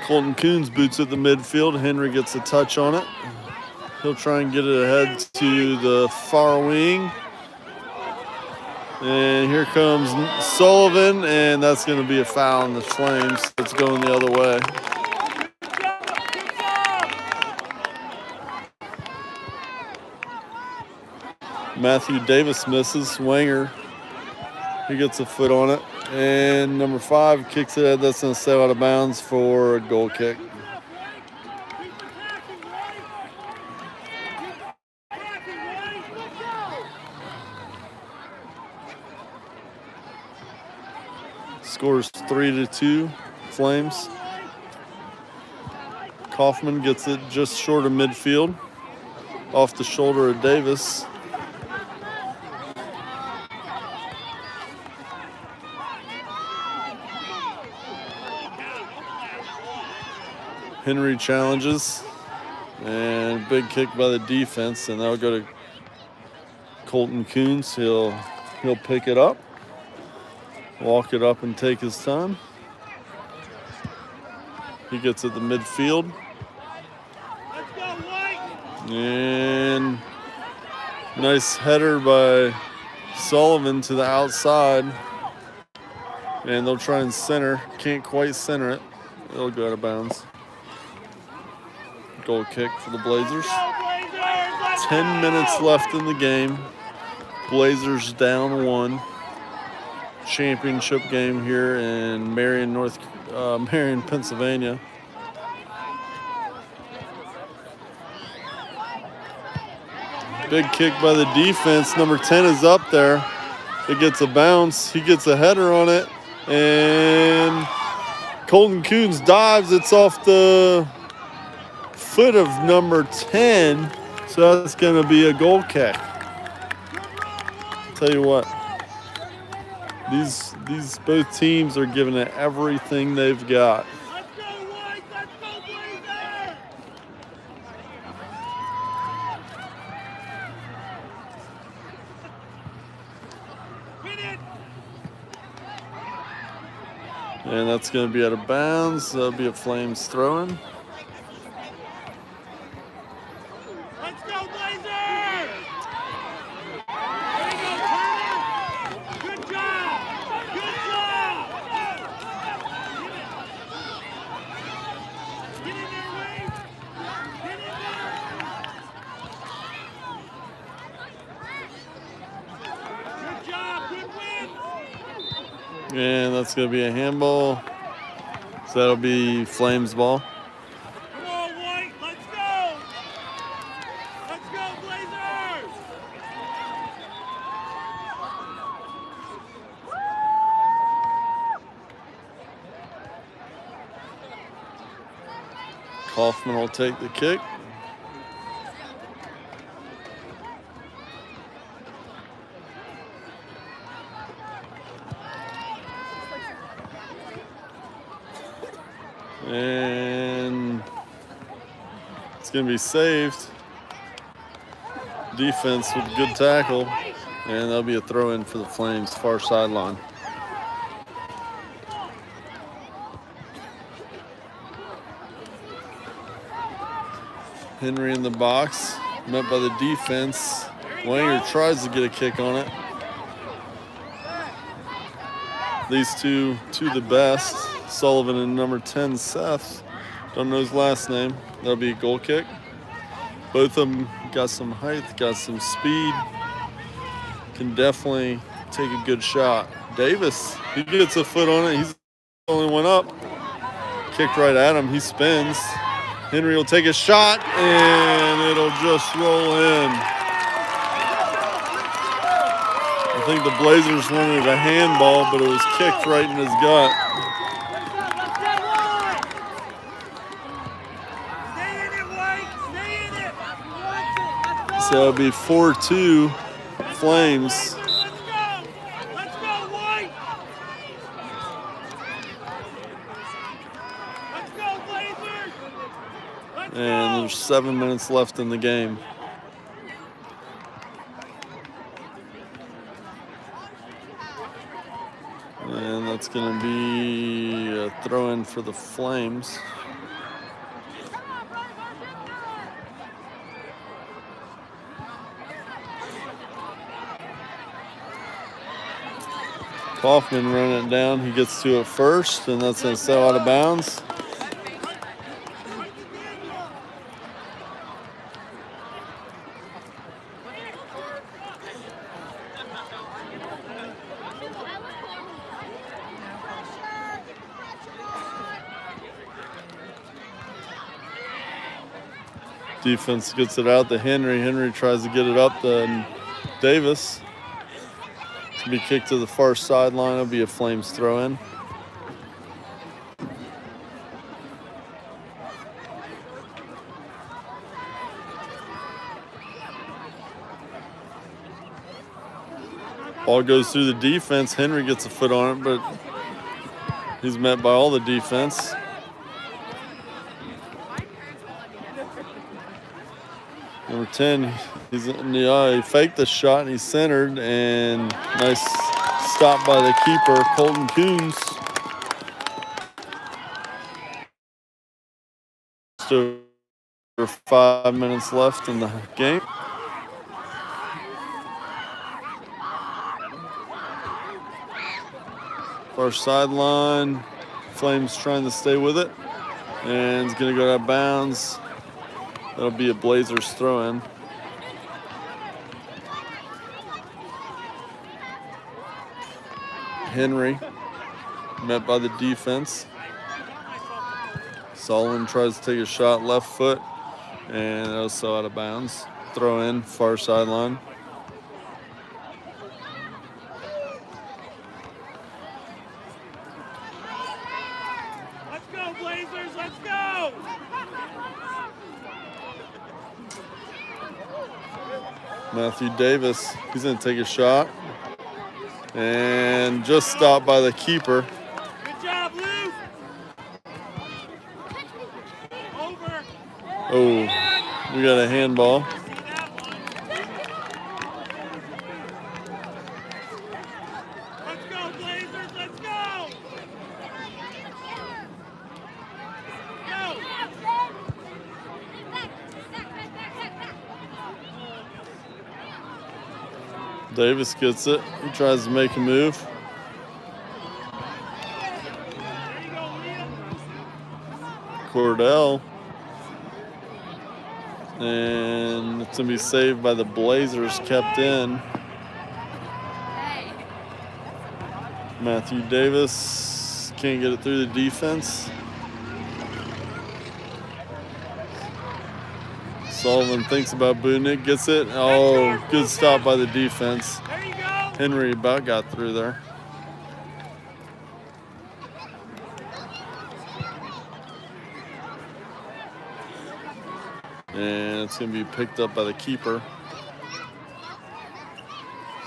Colton Coons boots at the midfield. Henry gets a touch on it. He'll try and get it ahead to the far wing. And here comes Sullivan, and that's going to be a foul on the Flames. It's going the other way. Matthew Davis misses. Wanger, he gets a foot on it. And number 5 kicks it. That's going to sail out of bounds for a goal kick. Scores 3-2, Flames. Kaufman gets it just short of midfield, off the shoulder of Davis. Henry challenges, and big kick by the defense, and that'll go to Colton Coons. He'll pick it up. Walk it up and take his time. He gets at the midfield. And nice header by Sullivan to the outside. And they'll try and center. Can't quite center it. It'll go out of bounds. Goal kick for the Blazers. 10 minutes left in the game. Blazers down 1. Championship game here in Marion, Pennsylvania. Big kick by the defense. Number 10 is up there. It gets a bounce. He gets a header on it, and Colton Coons dives. It's off the foot of number 10, so that's going to be a goal kick. Tell you what. These both teams are giving it everything they've got. Let's go, White! Let's go, Blazer! Win it! And that's going to be out of bounds. That'll be a Flames throw-in. Let's go, Blazer! There you go, Turner! Good job! Good job! Get in there, Wade! Get in there! Good job! Good win! And that's going to be a handball. So that'll be Flames ball. Come on, White! Let's go! Let's go, Blazers! Kaufman will take the kick. And it's going to be saved. Defense with a good tackle. And that'll be a throw-in for the Flames, far sideline. Henry in the box, met by the defense. Wanger tries to get a kick on it. These two the best. Sullivan and number 10, Seth. Don't know his last name. That'll be a goal kick. Both of them got some height, got some speed. Can definitely take a good shot. Davis, he gets a foot on it. He's the only one up. Kicked right at him. He spins. Henry will take a shot, and it'll just roll in. I think the Blazers wanted a handball, but it was kicked right in his gut. So it'll be 4-2 Flames. And there's 7 minutes left in the game. And that's going to be a throw-in for the Flames. Kaufman running it down. He gets to it first, and that's going to sail out of bounds. Defense gets it out to Henry. Henry tries to get it up to Davis. To be kicked to the far sideline. It'll be a Flames throw-in. Ball goes through the defense. Henry gets a foot on it, but he's met by all the defense. Number 10, he faked the shot and he's centered, and nice stop by the keeper, Colton Coons. Just over 5 minutes left in the game. Far sideline, Flames trying to stay with it, and it's going to go out of bounds. That'll be a Blazers throw-in. Henry met by the defense. Sullivan tries to take a shot left foot, and also out of bounds. Throw in, far sideline. Let's go, Blazers, let's go! Matthew Davis, he's going to take a shot. And just stopped by the keeper. Good job, Luke! Over! Oh, we got a handball. Let's go, Blazers, let's go! Go! Davis gets it. He tries to make a move. There you go, Liam. Cordell. And it's going to be saved by the Blazers, kept in. Matthew Davis can't get it through the defense. Sullivan thinks about booting it, gets it. Oh, good stop by the defense. There you go! Henry about got through there. And it's going to be picked up by the keeper.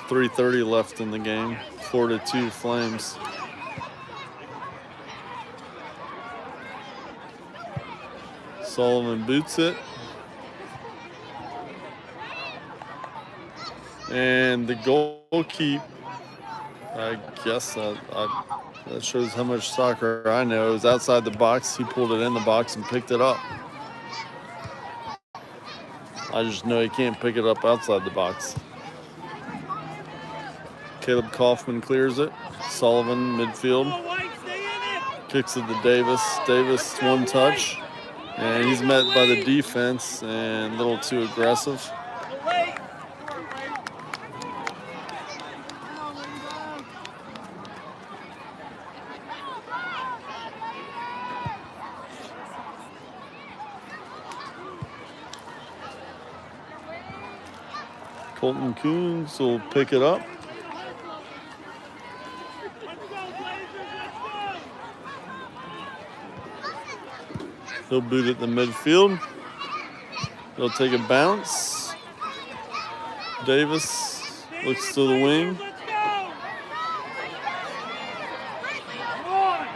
3:30 left in the game. 4-2 Flames. Sullivan boots it. And the goal keep, I guess that shows how much soccer I know. It was outside the box. He pulled it in the box and picked it up. I just know he can't pick it up outside the box. Caleb Kaufman clears it. Sullivan, midfield. Kicks it to Davis. Davis, one touch. And he's met by the defense and a little too aggressive. Colton Coons will pick it up. He'll boot it to midfield. He'll take a bounce. Davis looks to the wing.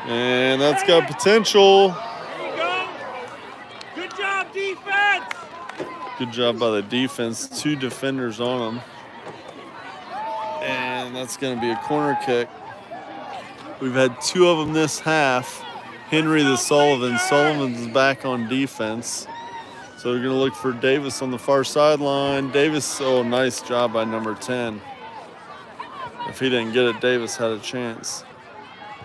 And that's got potential. There you go. Good job, defense. Good job by the defense. 2 defenders on him. And that's going to be a corner kick. We've had 2 of them this half. Henry to Sullivan. Sullivan's back on defense. So they're going to look for Davis on the far sideline. Davis, oh, nice job by number 10. If he didn't get it, Davis had a chance.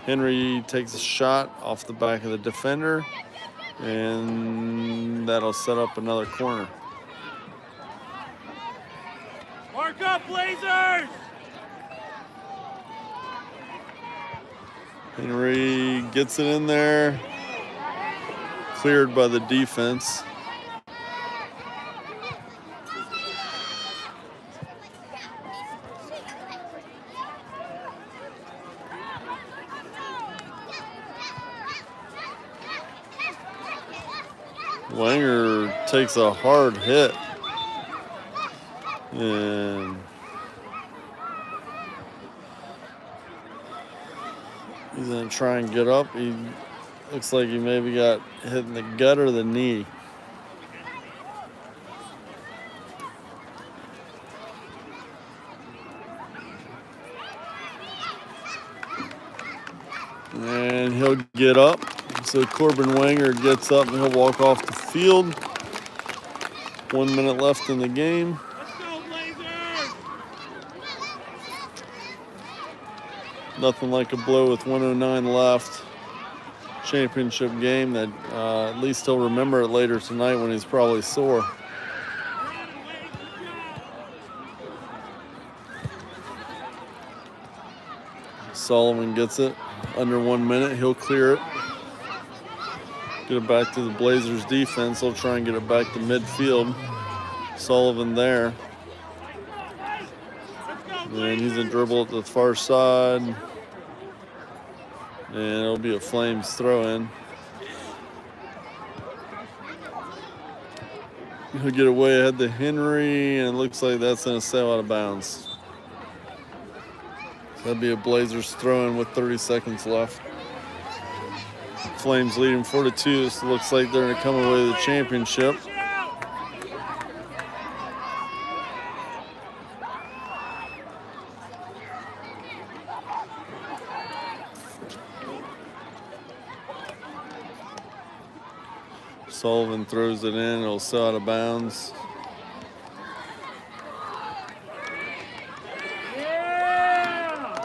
Henry takes a shot off the back of the defender, and that'll set up another corner. Mark up, Blazers. Henry gets it in there, cleared by the defense. Wanger takes a hard hit, and he's gonna try and get up. He looks like he maybe got hit in the gut or the knee. And he'll get up. So Corbin Wanger gets up and he'll walk off the field. 1 minute left in the game. Let's go, Blazers. Nothing like a blow with 1:09 left. Championship game that at least he'll remember it later tonight when he's probably sore. Sullivan gets it. Under 1 minute, he'll clear it. Get it back to the Blazers defense. They'll try and get it back to midfield. Sullivan there. And he's going to dribble it to the far side. And it'll be a Flames throw-in. He'll get away ahead to Henry, and it looks like that's going to sail out of bounds. That'll be a Blazers throw-in with 30 seconds left. Flames leading 4-2. This looks like they're going to come away with the championship. Sullivan throws it in. It'll sail out of bounds.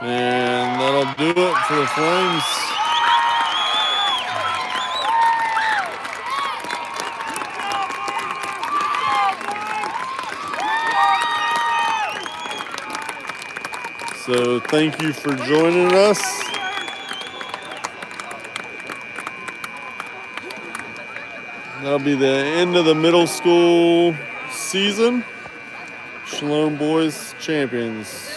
And that'll do it for the Flames. So thank you for joining us. That'll be the end of the middle school season. Shalom boys, champions.